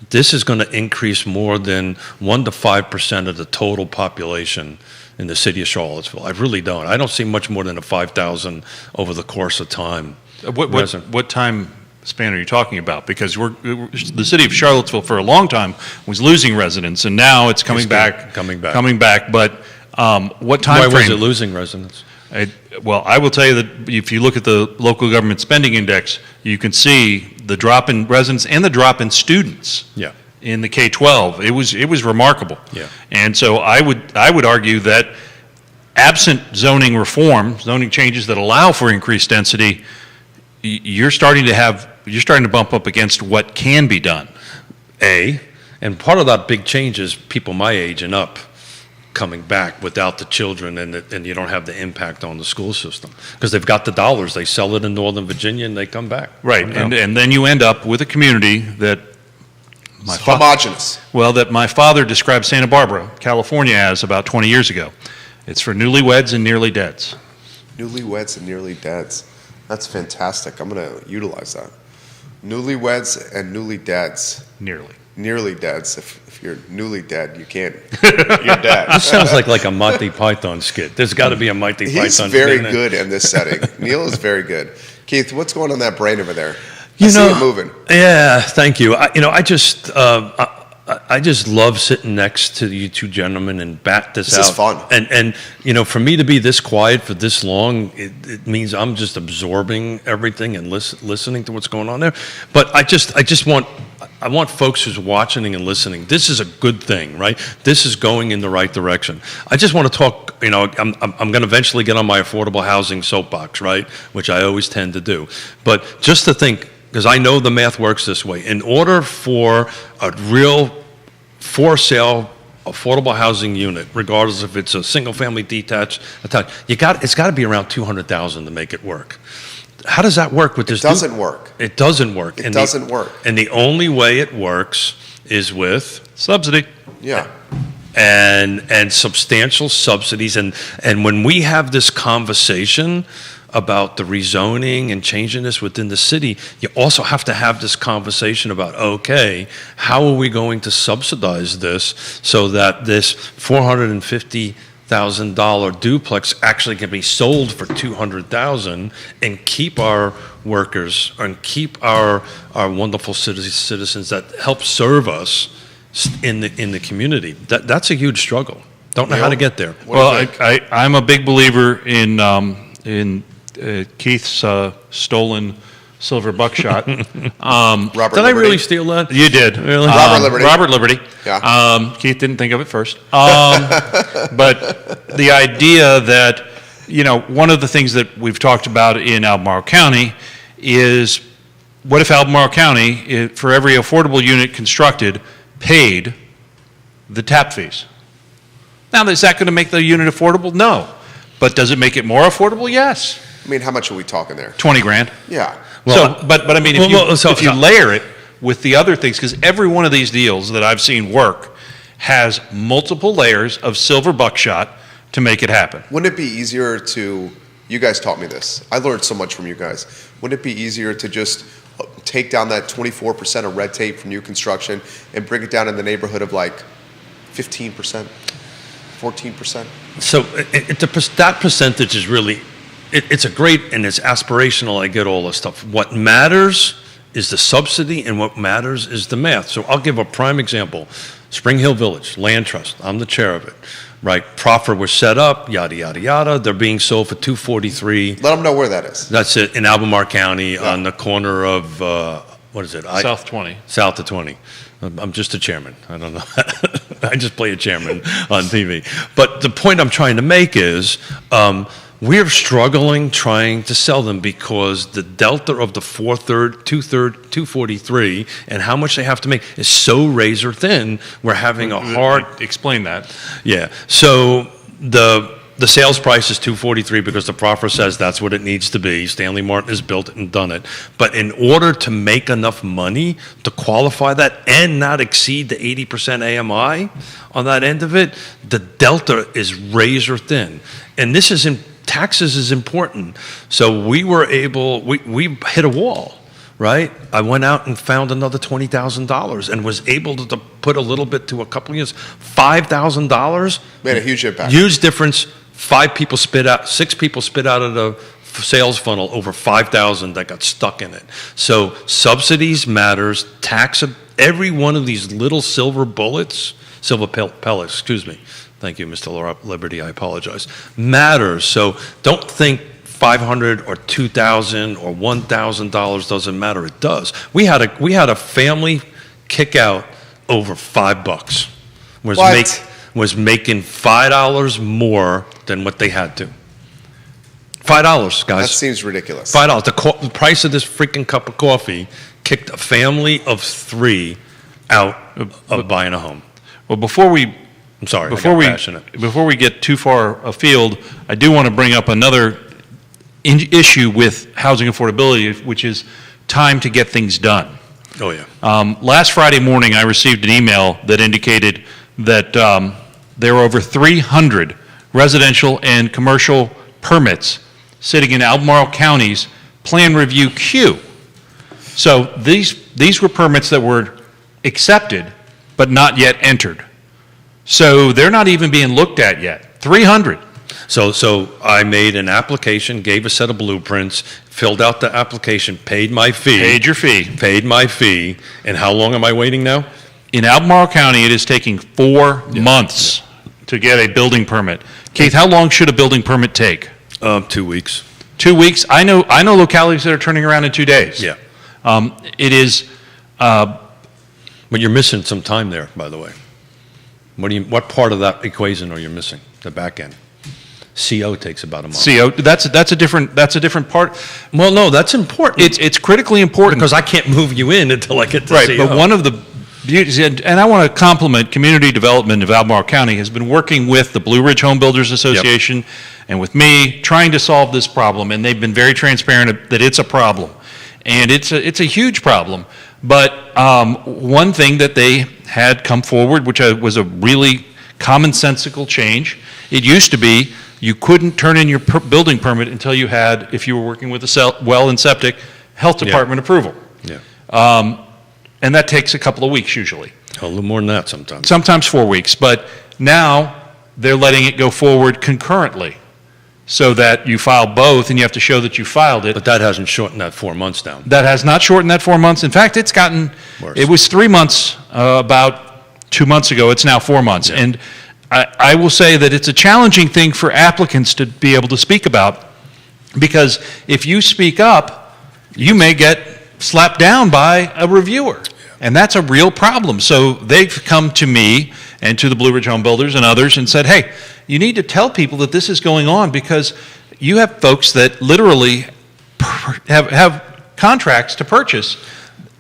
this is going to increase more than 1 to 5% of the total population in the city of Charlottesville. I really don't. I don't see much more than a 5,000 over the course of time. What time span are you talking about? Because the city of Charlottesville for a long time was losing residents, and now it's coming back. But what time frame? Why was it losing residents? Well, I will tell you that if you look at the local government spending index, you can see the drop in residents and the drop in students. Yeah. In the K-12, it was remarkable. Yeah. And so I would argue that absent zoning reform, zoning changes that allow for increased density, you're starting to bump up against what can be done. And part of that big change is people my age and up coming back without the children, and you don't have the impact on the school system because they've got the dollars. They sell it in Northern Virginia and they come back. Right, and then you end up with a community that homogenous. That my father described Santa Barbara, California, as about 20 years ago. It's for newlyweds and nearly deads. Newlyweds and nearly deads. That's fantastic. I'm going to utilize that. Newlyweds and newly deads. Nearly deads. If you're newly dead, you can't. You're dead. This sounds like a Monty Python skit. There's got to be a Monty Python skit. He's very good in this setting. Neil is very good. Keith, what's going on in that brain over there? I You see know, it moving. Yeah, thank you. I just love sitting next to you two gentlemen and bat this out. This is fun. And for me to be this quiet for this long, it means I'm just absorbing everything and listening to what's going on there. But I want folks who's watching and listening. This is a good thing, right? This is going in the right direction. I just want to talk. I'm going to eventually get on my affordable housing soapbox, right? Which I always tend to do. But just to think, because I know the math works this way. In order for a real for-sale affordable housing unit, regardless if it's a single-family detached, attached, it's got to be around $200,000 to make it work. How does that work with this? It doesn't work. It doesn't work. It doesn't work. And the only way it works is with subsidy. Yeah. And substantial subsidies. And when we have this conversation about the rezoning and changing this within the city, you also have to have this conversation about, okay, how are we going to subsidize this so that this $450,000 duplex actually can be sold for $200,000 and keep our workers and keep our wonderful citizens that help serve us in the community. That's a huge struggle. Don't know how to get there. Well, I'm a big believer in Keith's stolen silver buckshot. Robert Did I Liberty. really steal that? You did. Really? Robert Liberty. Yeah. Keith didn't think of it first. But the idea that, one of the things that we've talked about in Albemarle County is, what if Albemarle County, for every affordable unit constructed, paid the tap fees? Now, is that going to make the unit affordable? No. But does it make it more affordable? Yes. I mean, how much are we talking there? $20,000. Yeah. But I mean, if you layer it with the other things, because every one of these deals that I've seen work has multiple layers of silver buckshot to make it happen. Wouldn't it be easier to, you guys taught me this, I learned so much from you guys, wouldn't it be easier to just take down that 24% of red tape from new construction and bring it down in the neighborhood of like 15%, 14%? So that percentage is really, it's a great, and it's aspirational, I get all this stuff. What matters is the subsidy, and what matters is the math. So I'll give a prime example. Spring Hill Village, Land Trust, I'm the chair of it, right? Proffer was set up, yada, yada, yada. They're being sold for $243. Let them know where that is. That's it, in Albemarle County, on the corner of, what is it? South 20. South of 20. I'm just a chairman. I don't know. I just play a chairman on TV. But the point I'm trying to make is we're struggling trying to sell them because the delta of the two-third, 243, and how much they have to make is so razor thin, we're having a hard... Explain that. Yeah. So the sales price is $243 because the proffer says that's what it needs to be. Stanley Martin has built it and done it. But in order to make enough money to qualify that and not exceed the 80% AMI on that end of it, the delta is razor thin. And this is in taxes is important. So we were able, we hit a wall, right? I went out and found another $20,000 and was able to put a little bit to a couple of years. $5,000 Made a huge impact. huge difference. 6 people spit out of the sales funnel over 5,000 that got stuck in it. So subsidies matters. Every one of these little silver pellets, excuse me. Thank you, Mr. Liberty. I apologize. Matters. So don't think $500 or $2,000 or $1,000 doesn't matter. It does. We had a family kick out over $5. Was making $5 more than what they had to. $5, guys. That seems ridiculous. $5. The price of this freaking cup of coffee kicked a family of 3 out of buying a home. Well, before we passionate. Before we get too far afield, I do want to bring up another issue with housing affordability, which is time to get things done. Oh, yeah. Last Friday morning, I received an email that indicated that there were over 300 residential and commercial permits sitting in Albemarle County's plan review queue. So these were permits that were accepted but not yet entered. So they're not even being looked at yet. 300. So I made an application, gave a set of blueprints, filled out the application, paid my fee. Paid your fee. Paid my fee. And how long am I waiting now? In Albemarle County, it is taking 4 months to get a building permit. Keith, how long should a building permit take? 2 weeks. 2 weeks? I know localities that are turning around in 2 days. Yeah. It is. But you're missing some time there, by the way. What part of that equation are you missing? The back end. CO takes about a month. CO, that's a different part. Well, no, that's important. It's critically important because I can't move you in until I get to right. CO. But one of the beauties, and I want to compliment Community Development of Albemarle County, has been working with the Blue Ridge Home Builders Association and with me, trying to solve this problem. And they've been very transparent that it's a problem, and it's a huge problem. But one thing that they had come forward, which was a really commonsensical change, it used to be you couldn't turn in your building permit until you had, if you were working with a well and septic, health department approval. Yeah. And that takes a couple of weeks usually. A little more than that sometimes. Sometimes 4 weeks. But now they're letting it go forward concurrently so that you file both and you have to show that you filed it. But that hasn't shortened that 4 months down. That has not shortened that 4 months. In fact, it's gotten worse. It was 3 months about 2 months ago. It's now 4 months. Yeah. And I will say that it's a challenging thing for applicants to be able to speak about, because if you speak up, you may get slapped down by a reviewer. And that's a real problem. So they've come to me and to the Blue Ridge Home Builders and others and said, hey, you need to tell people that this is going on, because you have folks that literally have contracts to purchase,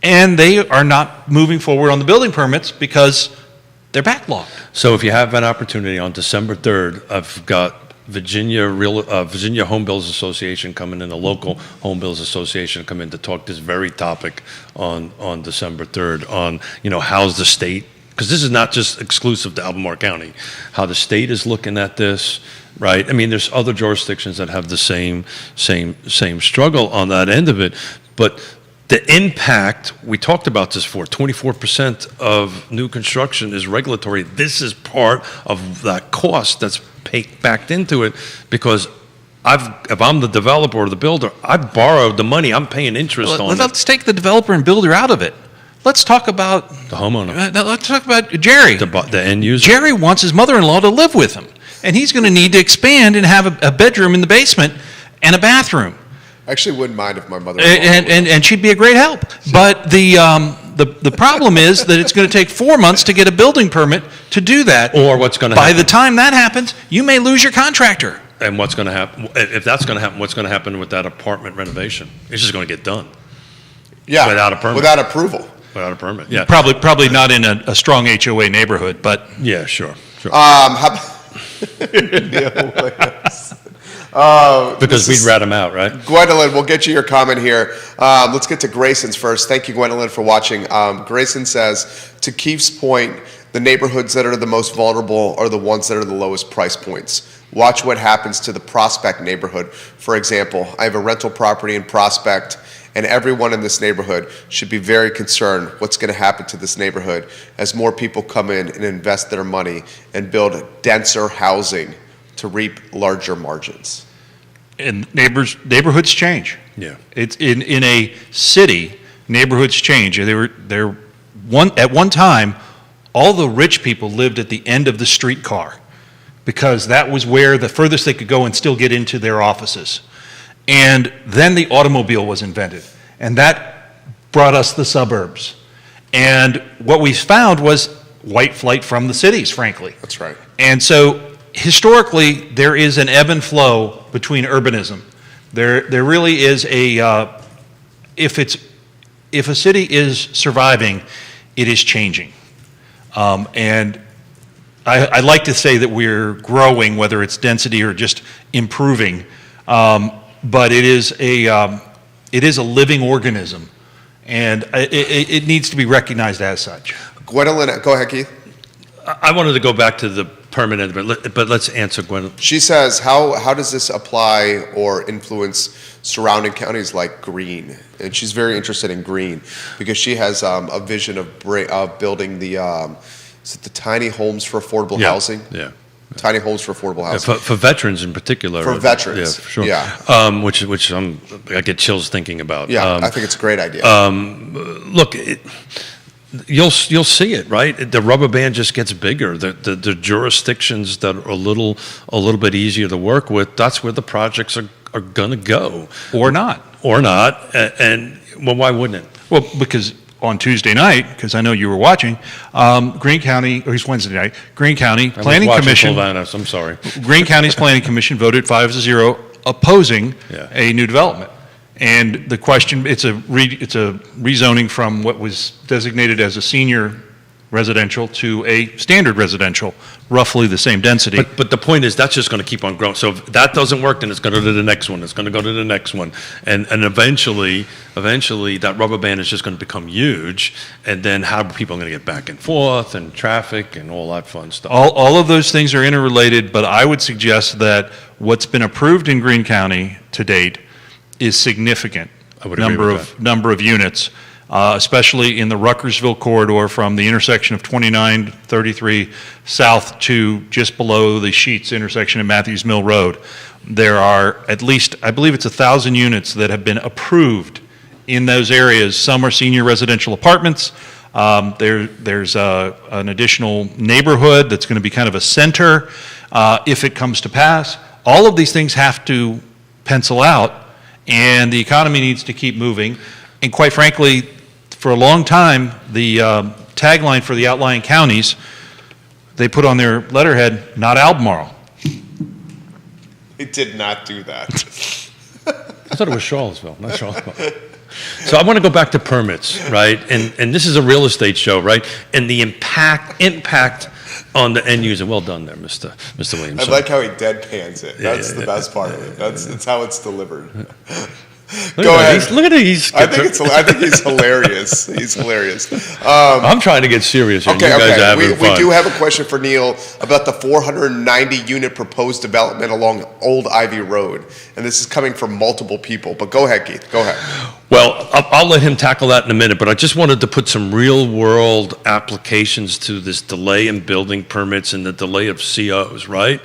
and they are not moving forward on the building permits because they're backlogged. So if you have an opportunity on December 3rd, I've got Virginia Home Builders Association coming in, the local Home Builders Association come in to talk this very topic on December 3rd on, how's the state, because this is not just exclusive to Albemarle County, how the state is looking at this, right? I mean, there's other jurisdictions that have the same struggle on that end of it, but the impact, we talked about this before, 24% of new construction is regulatory. This is part of that cost that's backed into it, because if I'm the developer or the builder, I borrowed the money, I'm paying interest on it. Let's take the developer and builder out of it. Let's talk about the homeowner. Let's talk about Jerry. The end user. Jerry wants his mother-in-law to live with him, and he's going to need to expand and have a bedroom in the basement and a bathroom. I actually wouldn't mind if my mother. And she'd be a great help. But the problem is that it's going to take 4 months to get a building permit to do that. Or what's going to happen? By the time that happens, you may lose your contractor. And what's going to happen? If that's going to happen, what's going to happen with that apartment renovation? It's just going to get done. Yeah. Without a permit. Without approval. Without a permit. Yeah. Probably not in a strong HOA neighborhood, but yeah, sure. Because we'd rat them out, right? Gwendolyn, we'll get you your comment here. Let's get to Grayson's first. Thank you, Gwendolyn, for watching. Grayson says, to Keith's point, the neighborhoods that are the most vulnerable are the ones that are the lowest price points. watch what happens to the Prospect neighborhood. For example, I have a rental property in Prospect, and everyone in this neighborhood should be very concerned what's going to happen to this neighborhood as more people come in and invest their money and build denser housing to reap larger margins. And neighborhoods change. Yeah. It's in a city, neighborhoods change. At one time, all the rich people lived at the end of the streetcar because that was where the furthest they could go and still get into their offices. And then the automobile was invented, and that brought us the suburbs. And what we found was white flight from the cities, frankly. That's right. And so historically, there is an ebb and flow between urbanism. There really is if a city is surviving, it is changing. And I like to say that we're growing, whether it's density or just improving. But it is a living organism, and it needs to be recognized as such. Gwendolyn, go ahead, Keith. I wanted to go back to the permanent, but let's answer Gwendolyn. She says, how does this apply or influence surrounding counties like Greene? And she's very interested in Greene because she has a vision of building the is it the tiny homes for affordable housing? Yeah. Tiny homes for affordable housing. For veterans in particular. For veterans, yeah, for sure. yeah. Which I get chills thinking about. Yeah, I think it's a great idea. Look, you'll see it, right? The rubber band just gets bigger. The jurisdictions that are a little bit easier to work with, that's where the projects are going to go. Or not. Or not. And well, why wouldn't it? Well, because on Tuesday night, because I know you were watching, Greene County, or it's Wednesday night, Greene County Planning Commission. I'm sorry. Greene County's Planning Commission voted 5-0 opposing a new development. And the question, it's a rezoning from what was designated as a senior residential to a standard residential, roughly the same density. But the point is, that's just going to keep on growing. So if that doesn't work, then it's going to go to the next one. It's going to go to the next one. And eventually, that rubber band is just going to become huge. And then how are people going to get back and forth and traffic and all that fun stuff? All of those things are interrelated, but I would suggest that what's been approved in Greene County to date is significant. I would agree with that. Number of units. Especially in the Ruckersville corridor from the intersection of 2933 south to just below the Sheets intersection at Matthews Mill Road. There are at least, I believe it's 1,000 units that have been approved in those areas. Some are senior residential apartments. There's an additional neighborhood that's going to be kind of a center if it comes to pass. All of these things have to pencil out, and the economy needs to keep moving. And quite frankly, for a long time, the tagline for the outlying counties, they put on their letterhead, not Albemarle. It did not do that. I thought it was Charlottesville, not Charlottesville. So I want to go back to permits, right? And this is a real estate show, right? And the impact on the end user. Well done there, Mr. Williams. I like how he deadpans it. That's the best part of it. That's how it's delivered. Go ahead. Look at it. I think he's hilarious. He's hilarious. I'm trying to get serious here. Okay, you guys are having we fun. do have a question for Neil about the 490 unit proposed development along Old Ivy Road, and this is coming from multiple people. But go ahead, Keith. Go ahead. Well, I'll let him tackle that in a minute, but I just wanted to put some real-world applications to this delay in building permits and the delay of COs, right?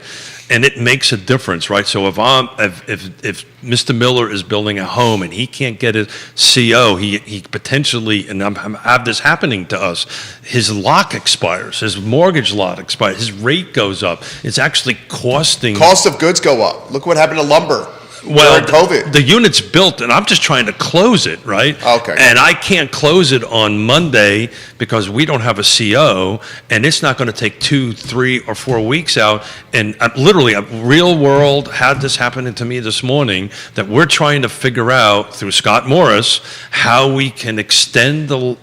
And it makes a difference, right? So if Mr. Miller is building a home and he can't get his CO, he potentially, and I have this happening to us, his lock expires, his mortgage lock expires, his rate goes up. It's actually costing. Cost of goods go up. Look what happened to lumber. Well, during COVID. The unit's built, and I'm just trying to close it, right? Okay. And I can't close it on Monday because we don't have a CO, and it's not going to take 2, 3, or 4 weeks out. And literally, a real world had this happening to me this morning that we're trying to figure out through Scott Morris how we can extend the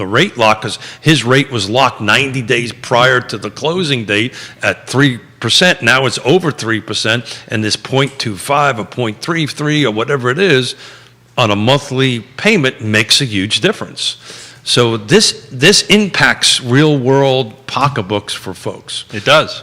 rate lock, because his rate was locked 90 days prior to the closing date at 3%. Now it's over 3%, and this 0.25 or 0.33 or whatever it is on a monthly payment makes a huge difference. So this impacts real world pocketbooks for folks. It does.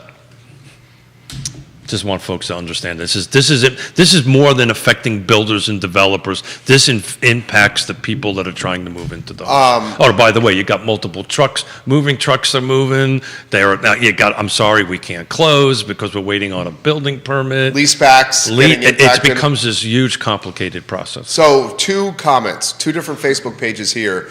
Just want folks to understand this is more than affecting builders and developers. This impacts the people that are trying to move into the homes. Oh, by the way, you got multiple trucks. Moving trucks are moving. I'm sorry, we can't close because we're waiting on a building permit. Lease backs getting It impacted. becomes this huge, complicated process. So 2 comments, 2 different Facebook pages here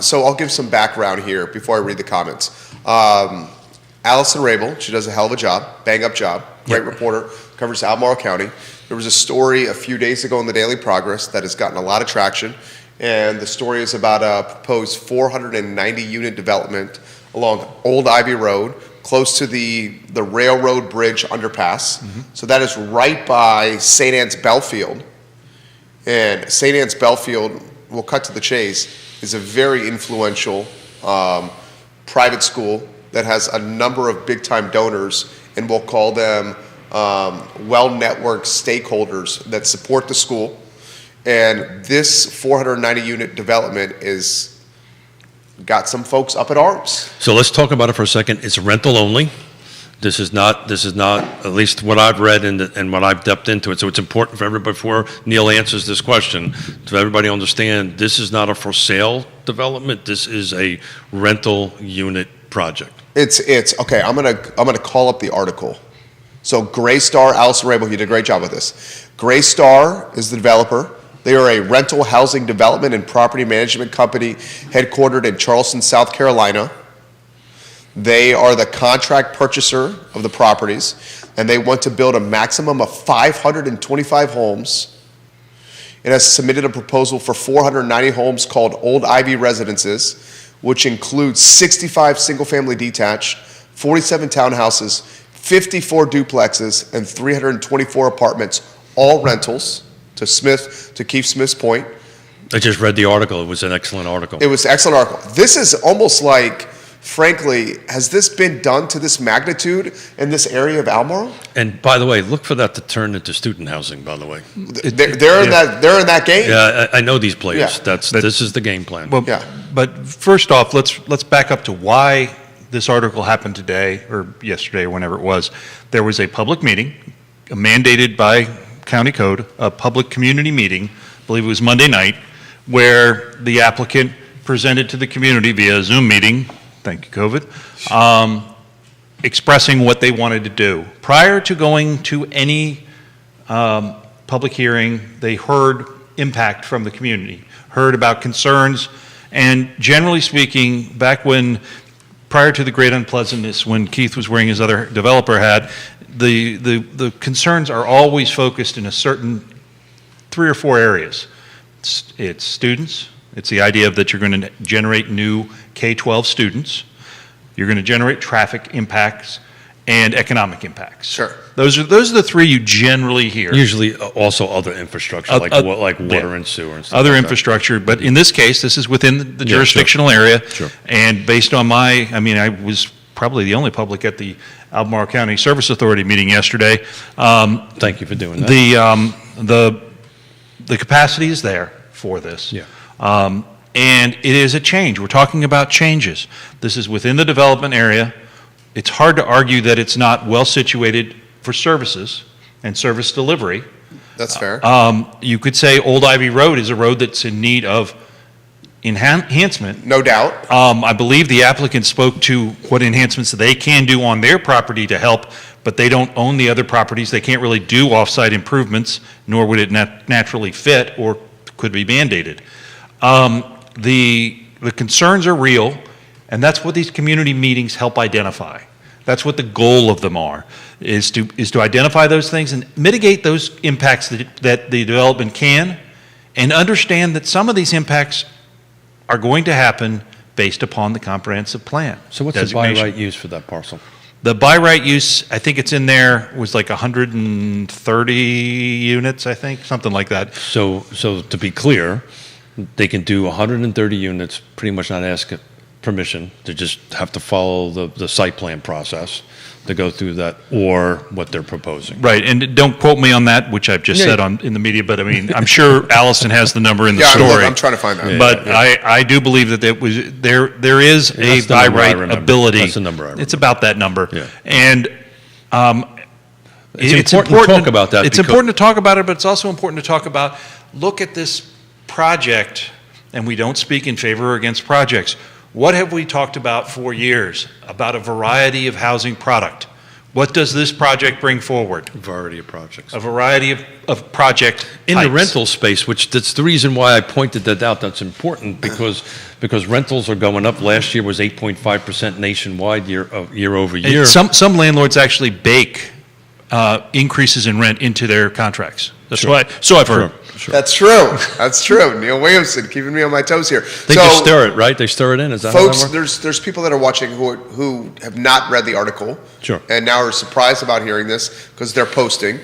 so I'll give some background here before I read the comments. Allison Rabel, she does a hell of a job, bang up job, great reporter, covers Albemarle County. There was a story a few days ago in the Daily Progress that has gotten a lot of traction, and the story is about a proposed 490 unit development along Old Ivy Road, close to the railroad bridge underpass. So that is right by St. Anne's Belfield. And St. Anne's Belfield, we'll cut to the chase, is a very influential private school that has a number of big-time donors, and we'll call them well-networked stakeholders that support the school. And this 490-unit development is got some folks up in arms. So let's talk about it for a second. It's rental only. This is not, at least what I've read and what I've depth into it. So it's important for everybody, before Neil answers this question, to everybody understand, this is not a for sale development. This is a rental unit project. It's okay. I'm gonna call up the article. So Graystar, Allison Rabel, you did a great job with this. Graystar is the developer. They are a rental housing development and property management company headquartered in Charleston, South Carolina. They are the contract purchaser of the properties, and they want to build a maximum of 525 homes. It has submitted a proposal for 490 homes called Old Ivy Residences, which includes 65 single-family detached, 47 townhouses, 54 duplexes, and 324 apartments, all rentals, to Keith Smith's point. I just read the article. It was an excellent article. It was an excellent article. This is almost like, frankly, has this been done to this magnitude in this area of Albemarle? And by the way, look for that to turn into student housing, by the way. They're in that game. Yeah, I know these players. Yeah. This is the game plan. Well, Yeah. But first off, let's back up to why this article happened today, or yesterday, or whenever it was. There was a public meeting, mandated by county code, a public community meeting, I believe it was Monday night, where the applicant presented to the community via a Zoom meeting, thank you, COVID, expressing what they wanted to do. Prior to going to any public hearing, they heard impact from the community, heard about concerns, and generally speaking, back when, prior to the great unpleasantness, when Keith was wearing his other developer hat, the concerns are always focused in a certain 3 or 4 areas. It's students. It's the idea that you're going to generate new K-12 students. You're going to generate traffic impacts and economic impacts. Sure. Those are the 3 you generally hear. Usually also other infrastructure, like water and sewer and stuff. Other like that. infrastructure, but in this case, this is within the jurisdictional area. Sure. And based on I was probably the only public at the Albemarle County Service Authority meeting yesterday. Thank you for doing that. The capacity is there for this. Yeah. And it is a change. We're talking about changes. This is within the development area. It's hard to argue that it's not well situated for services and service delivery. That's fair. You could say Old Ivy Road is a road that's in need of enhancement. No doubt. I believe the applicant spoke to what enhancements they can do on their property to help, but they don't own the other properties. They can't really do off-site improvements, nor would it naturally fit or could be mandated. The concerns are real, and that's what these community meetings help identify. That's what the goal of them are, is to identify those things and mitigate those impacts that the development can, and understand that some of these impacts are going to happen based upon the comprehensive plan. So what's the by right use for that parcel? The by right use, I think it's in there, was like 130 units, I think, something like that. So to be clear, they can do 130 units, pretty much not ask permission. They just have to follow the site plan process to go through that, or what they're proposing. Right, and don't quote me on that, which I've just said in the media, but I mean, I'm sure Allison has the number in the story. I'm trying to find that. But I do believe that there is a That's the by number I right remember. ability. That's the number I remember. It's about that number. Yeah. And It's important to talk about that. It's important to talk about it, but it's also important to talk about, look at this project, and we don't speak in favor or against projects. What have we talked about for years? About a variety of housing product. What does this project bring forward? A variety of projects. A variety of project In the types. rental space, which that's the reason why I pointed that out, that's important, because rentals are going up. Last year was 8.5% nationwide year over year. And some landlords actually bake increases in rent into their contracts. That's Sure. why. So I've heard. Sure. That's true. That's true. Neil Williamson keeping me on my toes here. They just stir it, right? They stir it in. Is that Folks, how that works? there's people that are watching who have not read the article, Sure. and now are surprised about hearing this because they're posting.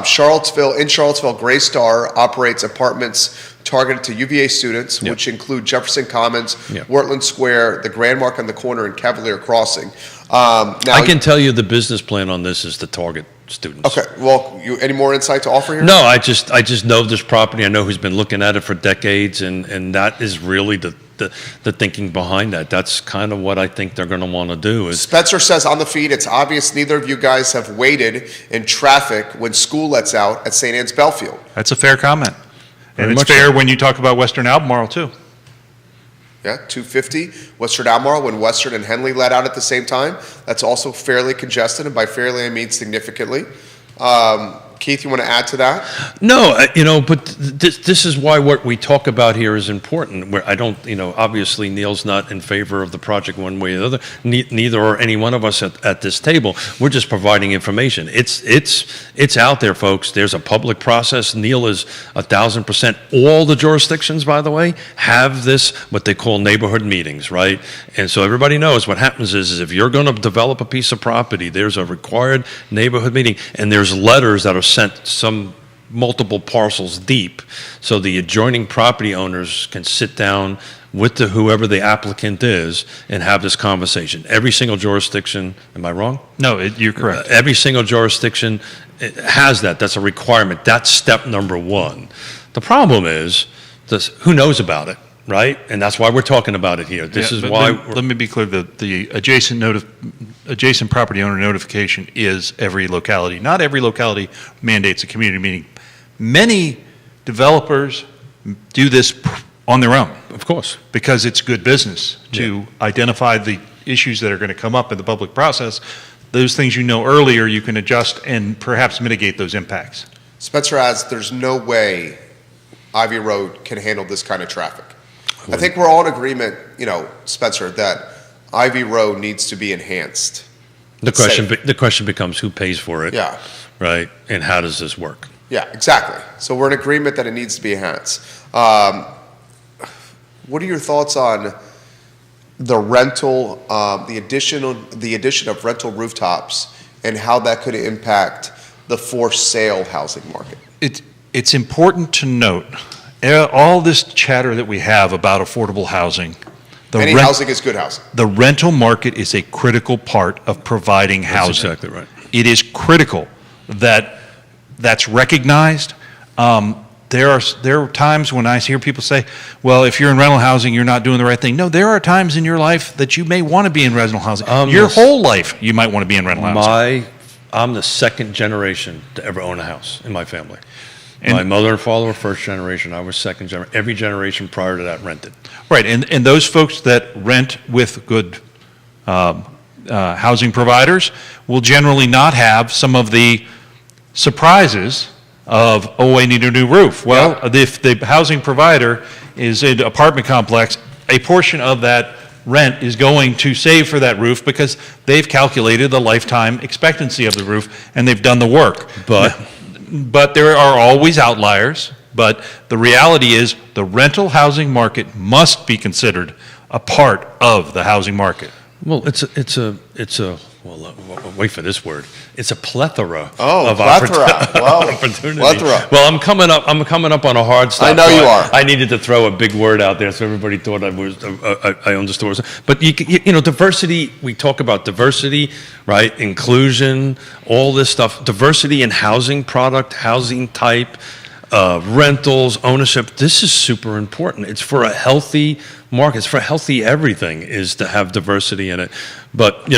Charlottesville, Gray Star operates apartments targeted to UVA students, Yep. which include Jefferson Commons, Yep. Wortland Square, the Grand Mark on the corner, and Cavalier Crossing. Now, I can tell you the business plan on this is to target students. Okay. Well, any more insight to offer here? No, I just know this property. I know who's been looking at it for decades, and that is really the thinking behind that. That's kind of what I think they're going to want to do. Is Spencer says on the feed, it's obvious neither of you guys have waited in traffic when school lets out at St. Anne's Belfield. That's a fair comment. Very And it's much fair so. when you talk about Western Albemarle, too. Yeah, 250, Western Albemarle, when Western and Henley let out at the same time. That's also fairly congested, and by fairly I mean significantly. Keith, you want to add to that? No, but this is why what we talk about here is important. Where I don't, obviously Neil's not in favor of the project one way or the other. Neither are any one of us at this table. We're just providing information. It's out there, folks. There's a public process. Neil is 1,000%. All the jurisdictions, by the way, have this what they call neighborhood meetings, right? And so everybody knows what happens is if you're going to develop a piece of property, there's a required neighborhood meeting, and there's letters that are sent some multiple parcels deep, so the adjoining property owners can sit down with whoever the applicant is and have this conversation. Every single jurisdiction, am I wrong? No, you're correct. Every single jurisdiction has that. That's a requirement. That's step number one. The problem is, who knows about it, right? And that's why we're talking about it here. This Yeah, is but why. Let me be clear, the adjacent property owner notification is every locality. Not every locality mandates a community meeting. Many developers do this on their own Of course. because it's good business to identify the issues that are going to come up in the public process. Those things you know earlier, you can adjust and perhaps mitigate those impacts. Spencer adds, there's no way Ivy Road can handle this kind of traffic. I think we're all in agreement, Spencer, that Ivy Road needs to be enhanced. The Safe. question becomes who pays for it, Yeah, right? And how does this work? yeah, exactly. So we're in agreement that it needs to be enhanced. What are your thoughts on the rental, the addition of rental rooftops and how that could impact the for sale housing market? It's important to note, all this chatter that we have about affordable housing, Any housing is good housing. the rental market is a critical part of providing That's housing. exactly right. It is critical that that's recognized. There are times when I hear people say, well, if you're in rental housing, you're not doing the right thing. No, there are times in your life that you may want to be in rental housing. Your whole life, you might want to be in rental housing. I'm the second generation to ever own a house in my family. And- My mother and father were first generation. I was second generation. Every generation prior to that rented. Right, and those folks that rent with good housing providers will generally not have some of the surprises of, oh, I need a new roof. Well, if the housing provider is an apartment complex, a portion of that rent is going to save for that roof because they've calculated the lifetime expectancy of the roof and they've done the work. But there are always outliers. But the reality is the rental housing market must be considered a part of the housing market. Well, well, wait for this word. It's a plethora of plethora. Well, opportunity. plethora. Well, I'm coming up on a hard stop. I know you are. I needed to throw a big word out there so everybody thought I owned the stores. But diversity. We talk about diversity, right? Inclusion, all this stuff. Diversity in housing product, housing type, rentals, ownership. This is super important. It's for a healthy market. It's for healthy everything is to have diversity in it. But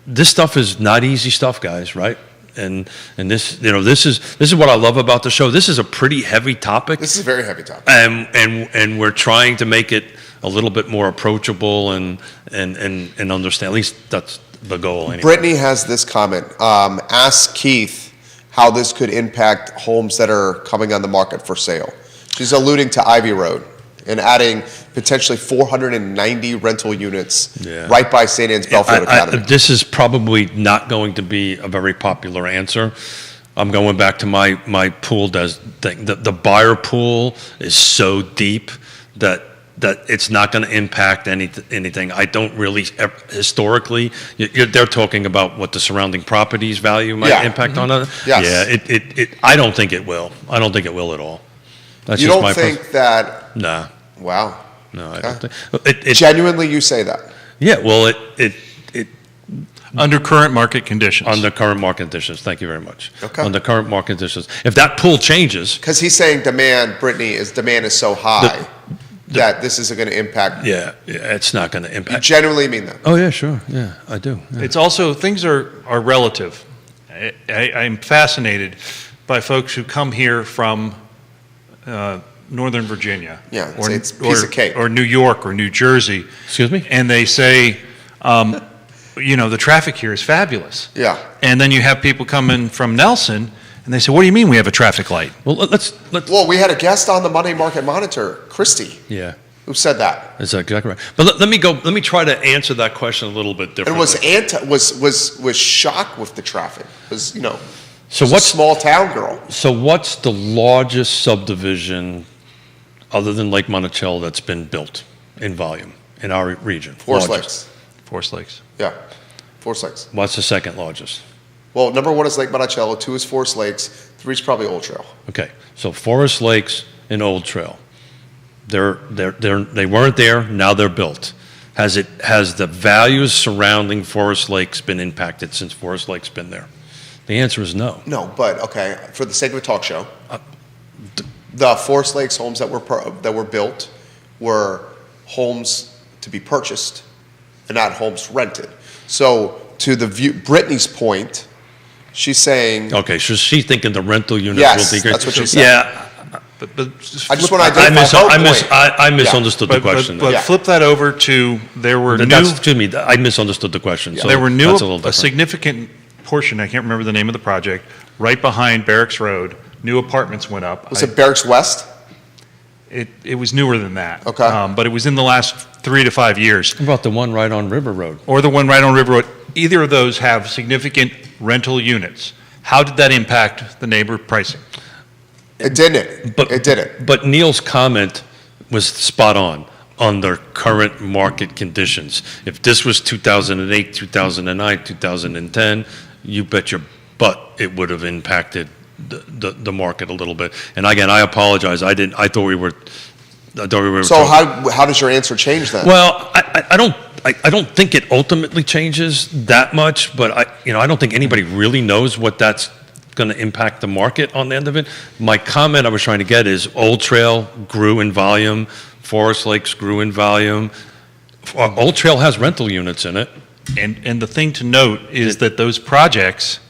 this stuff is not easy stuff, guys, right? And this, this is what I love about the show. This is a pretty heavy topic. This is a very heavy topic. And we're trying to make it a little bit more approachable and understand. At least that's the goal anyway. Brittany has this comment. Ask Keith how this could impact homes that are coming on the market for sale. She's alluding to Ivy Road and adding potentially 490 rental units right by St. Anne's Belfield Academy. This is probably not going to be a very popular answer. I'm going back to my pool thing. The buyer pool is so deep that it's not going to impact anything. I don't really, historically, they're talking about what the surrounding properties value might impact on it. Yes. Yeah, I don't think it will. I don't think it will at all. That's You just don't my think that? Nah. Wow. No, I Okay. don't think. Genuinely, you say that? Yeah, well, Under current market conditions. under current market conditions, thank you very much. Okay. Under current market conditions. If that pool changes, Because he's saying Brittany, demand is so high that this isn't going to impact. yeah, it's not going to You impact. genuinely mean that? Oh, yeah, sure. Yeah, I do. Yeah. It's also, things are relative. I'm fascinated by folks who come here from Northern Virginia. Yeah, it's a piece of cake. Or New York or New Jersey. Excuse me? And they say, the traffic here is fabulous. Yeah. And then you have people coming from Nelson, and they say, what do you mean we have a traffic light? Well, let's. Well, we had a guest on the Monday Market Monitor, Christy, Yeah, who said that. that's exactly right. But let me try to answer that question a little bit And differently. was shocked with the traffic. Was, So was a what's small town girl. So what's the largest subdivision other than Lake Monticello that's been built in volume in our region? Forest Largest. Lakes. Forest Lakes. Yeah. Forest Lakes. What's the second largest? Well, number 1 is Lake Monticello, 2 is Forest Lakes, 3 is probably Old Trail. Okay, so Forest Lakes and Old Trail. They weren't there, now they're built. Has the values surrounding Forest Lakes been impacted since Forest Lake's been there? The answer is no. No, but okay, for the sake of a talk show, the Forest Lakes homes that were built were homes to be purchased and not homes rented. So to Brittany's point, she's saying, Okay, so she's thinking the rental units Yes, will be great. that's what she said. Yeah, But I just want to identify her point. I misunderstood the question. But Yeah. flip that over to, Excuse me, I misunderstood the question. So there were that's a little different. significant portion, I can't remember the name of the project, right behind Barracks Road, new apartments went up. Was it Barracks West? It was newer than that. Okay. But it was in the last 3 to 5 years. How about the one right on River Road? Or the one right on River Road. Either of those have significant rental units. How did that impact the neighbor pricing? It didn't. It didn't. But Neil's comment was spot on under current market conditions. If this was 2008, 2009, 2010, you bet your butt it would have impacted the market a little bit. And again, I apologize. I thought we were. So how does your answer change then? Well, I don't think it ultimately changes that much, but I don't think anybody really knows what that's going to impact the market on the end of it. My comment I was trying to get is Old Trail grew in volume, Forest Lakes grew in volume. Old Trail has rental units in it. And the thing to note is that those projects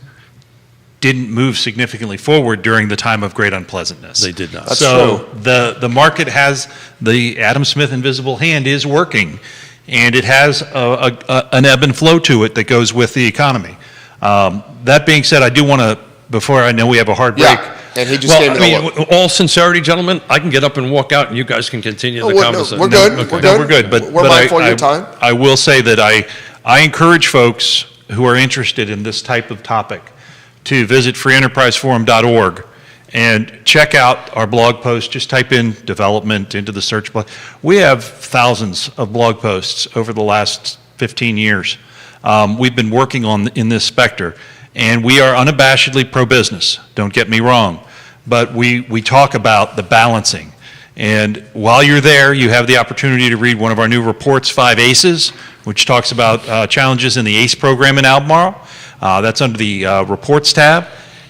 didn't move significantly forward during the time of great unpleasantness. They did not. That's So the market has, the Adam Smith invisible hand is working, and it has an ebb and flow to it that goes with the economy. That being said, I do want to, before I know we have a hard break. Yeah, and he just gave me the look. All sincerity, gentlemen, I can get up and walk out, and you guys can continue the conversation. We're good. Okay. We're No, good. we're good, but We're mindful of I your time. I will say that I encourage folks who are interested in this type of topic to visit freeenterpriseforum.org and check out our blog post. Just type in development into the search bar. We have thousands of blog posts over the last 15 years. We've been working in this specter, and we are unabashedly pro-business. Don't get me wrong, but we talk about the balancing. And while you're there, you have the opportunity to read one of our new reports, 5 ACEs, which talks about challenges in the ACE program in Albemarle. That's under the reports tab.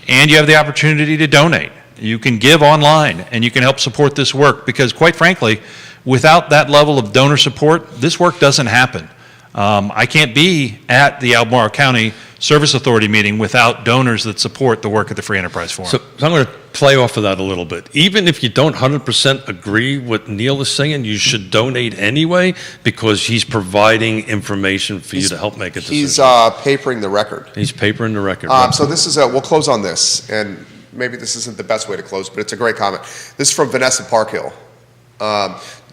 And you have the opportunity to donate. You can give online, and you can help support this work, because quite frankly, without that level of donor support, this work doesn't happen. I can't be at the Albemarle County Service Authority meeting without donors that support the work of the Free Enterprise Forum. So I'm going to play off of that a little bit. Even if you don't 100% agree with Neil is saying, you should donate anyway because he's providing information for you to help make a decision. He's papering the record. He's papering the record. So this is we'll close on this, and maybe this isn't the best way to close, but it's a great comment. This is from Vanessa Parkhill.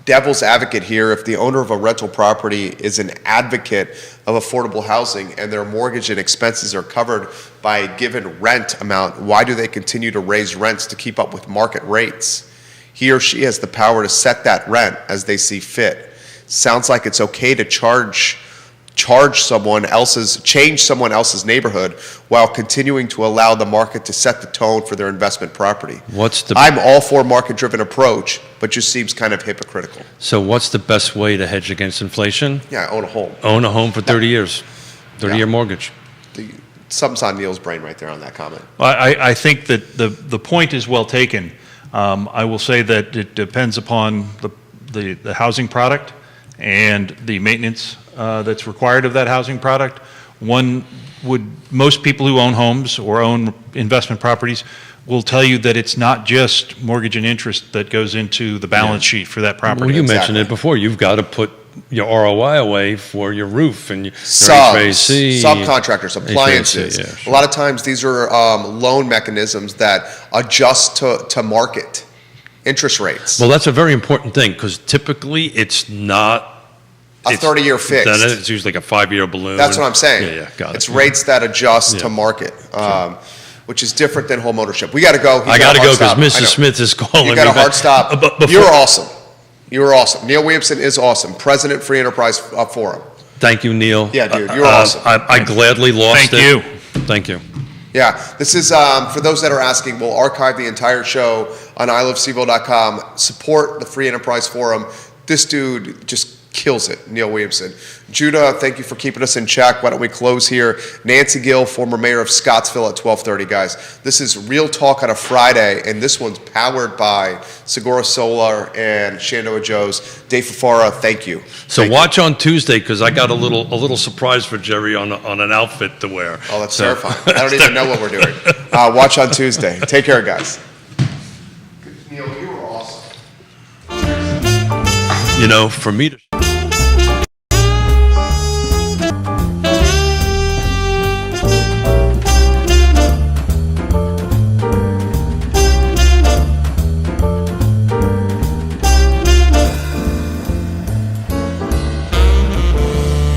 Devil's advocate here, if the owner of a rental property is an advocate of affordable housing and their mortgage and expenses are covered by a given rent amount, why do they continue to raise rents to keep up with market rates? He or she has the power to set that rent as they see fit. Sounds like it's okay to change someone else's neighborhood while continuing to allow the market to set the tone for their investment property. I'm all for market-driven approach, but just seems kind of hypocritical. So what's the best way to hedge against inflation? Yeah, own a home. Own a home for 30 years, 30-year mortgage. Something's on Neil's brain right there on that comment. I think that the point is well taken. I will say that it depends upon the housing product and the maintenance that's required of that housing product. Most people who own homes or own investment properties will tell you that it's not just mortgage and interest that goes into the balance sheet for that property. Well, you mentioned it before. You've got to put your ROI away for your roof and your Subs, HVAC. subcontractors, appliances. HVAC, yeah, sure. A lot of times these are loan mechanisms that adjust to market interest rates. Well, that's a very important thing because typically it's not a 30-year fixed. Then it's usually like a 5-year balloon. That's what I'm saying. Yeah, got it. It's rates that adjust to market, which is different than home ownership. We got to go. I got to go because Mrs. Smith is calling me. You got a hard stop. You're awesome. You were awesome. Neil Williamson is awesome. President, Free Enterprise Forum. Thank you, Neil. Yeah, dude, you're awesome. I gladly lost it. Thank you. Yeah, this is, for those that are asking, we'll archive the entire show on iloveseville.com. Support the Free Enterprise Forum. This dude just kills it, Neil Williamson. Judah, thank you for keeping us in check. Why don't we close here? Nancy Gill, former mayor of Scottsville at 12:30, guys. This is Real Talk on a Friday, and this one's powered by Segura Solar and Shenandoah Joe's. Dave Fafara, thank you. So watch on Tuesday because I got a little surprise for Jerry on an outfit to wear. Oh, that's terrifying. I don't even know what we're doing. Watch on Tuesday. Take care, guys. Neil, you were awesome. You know, for me to...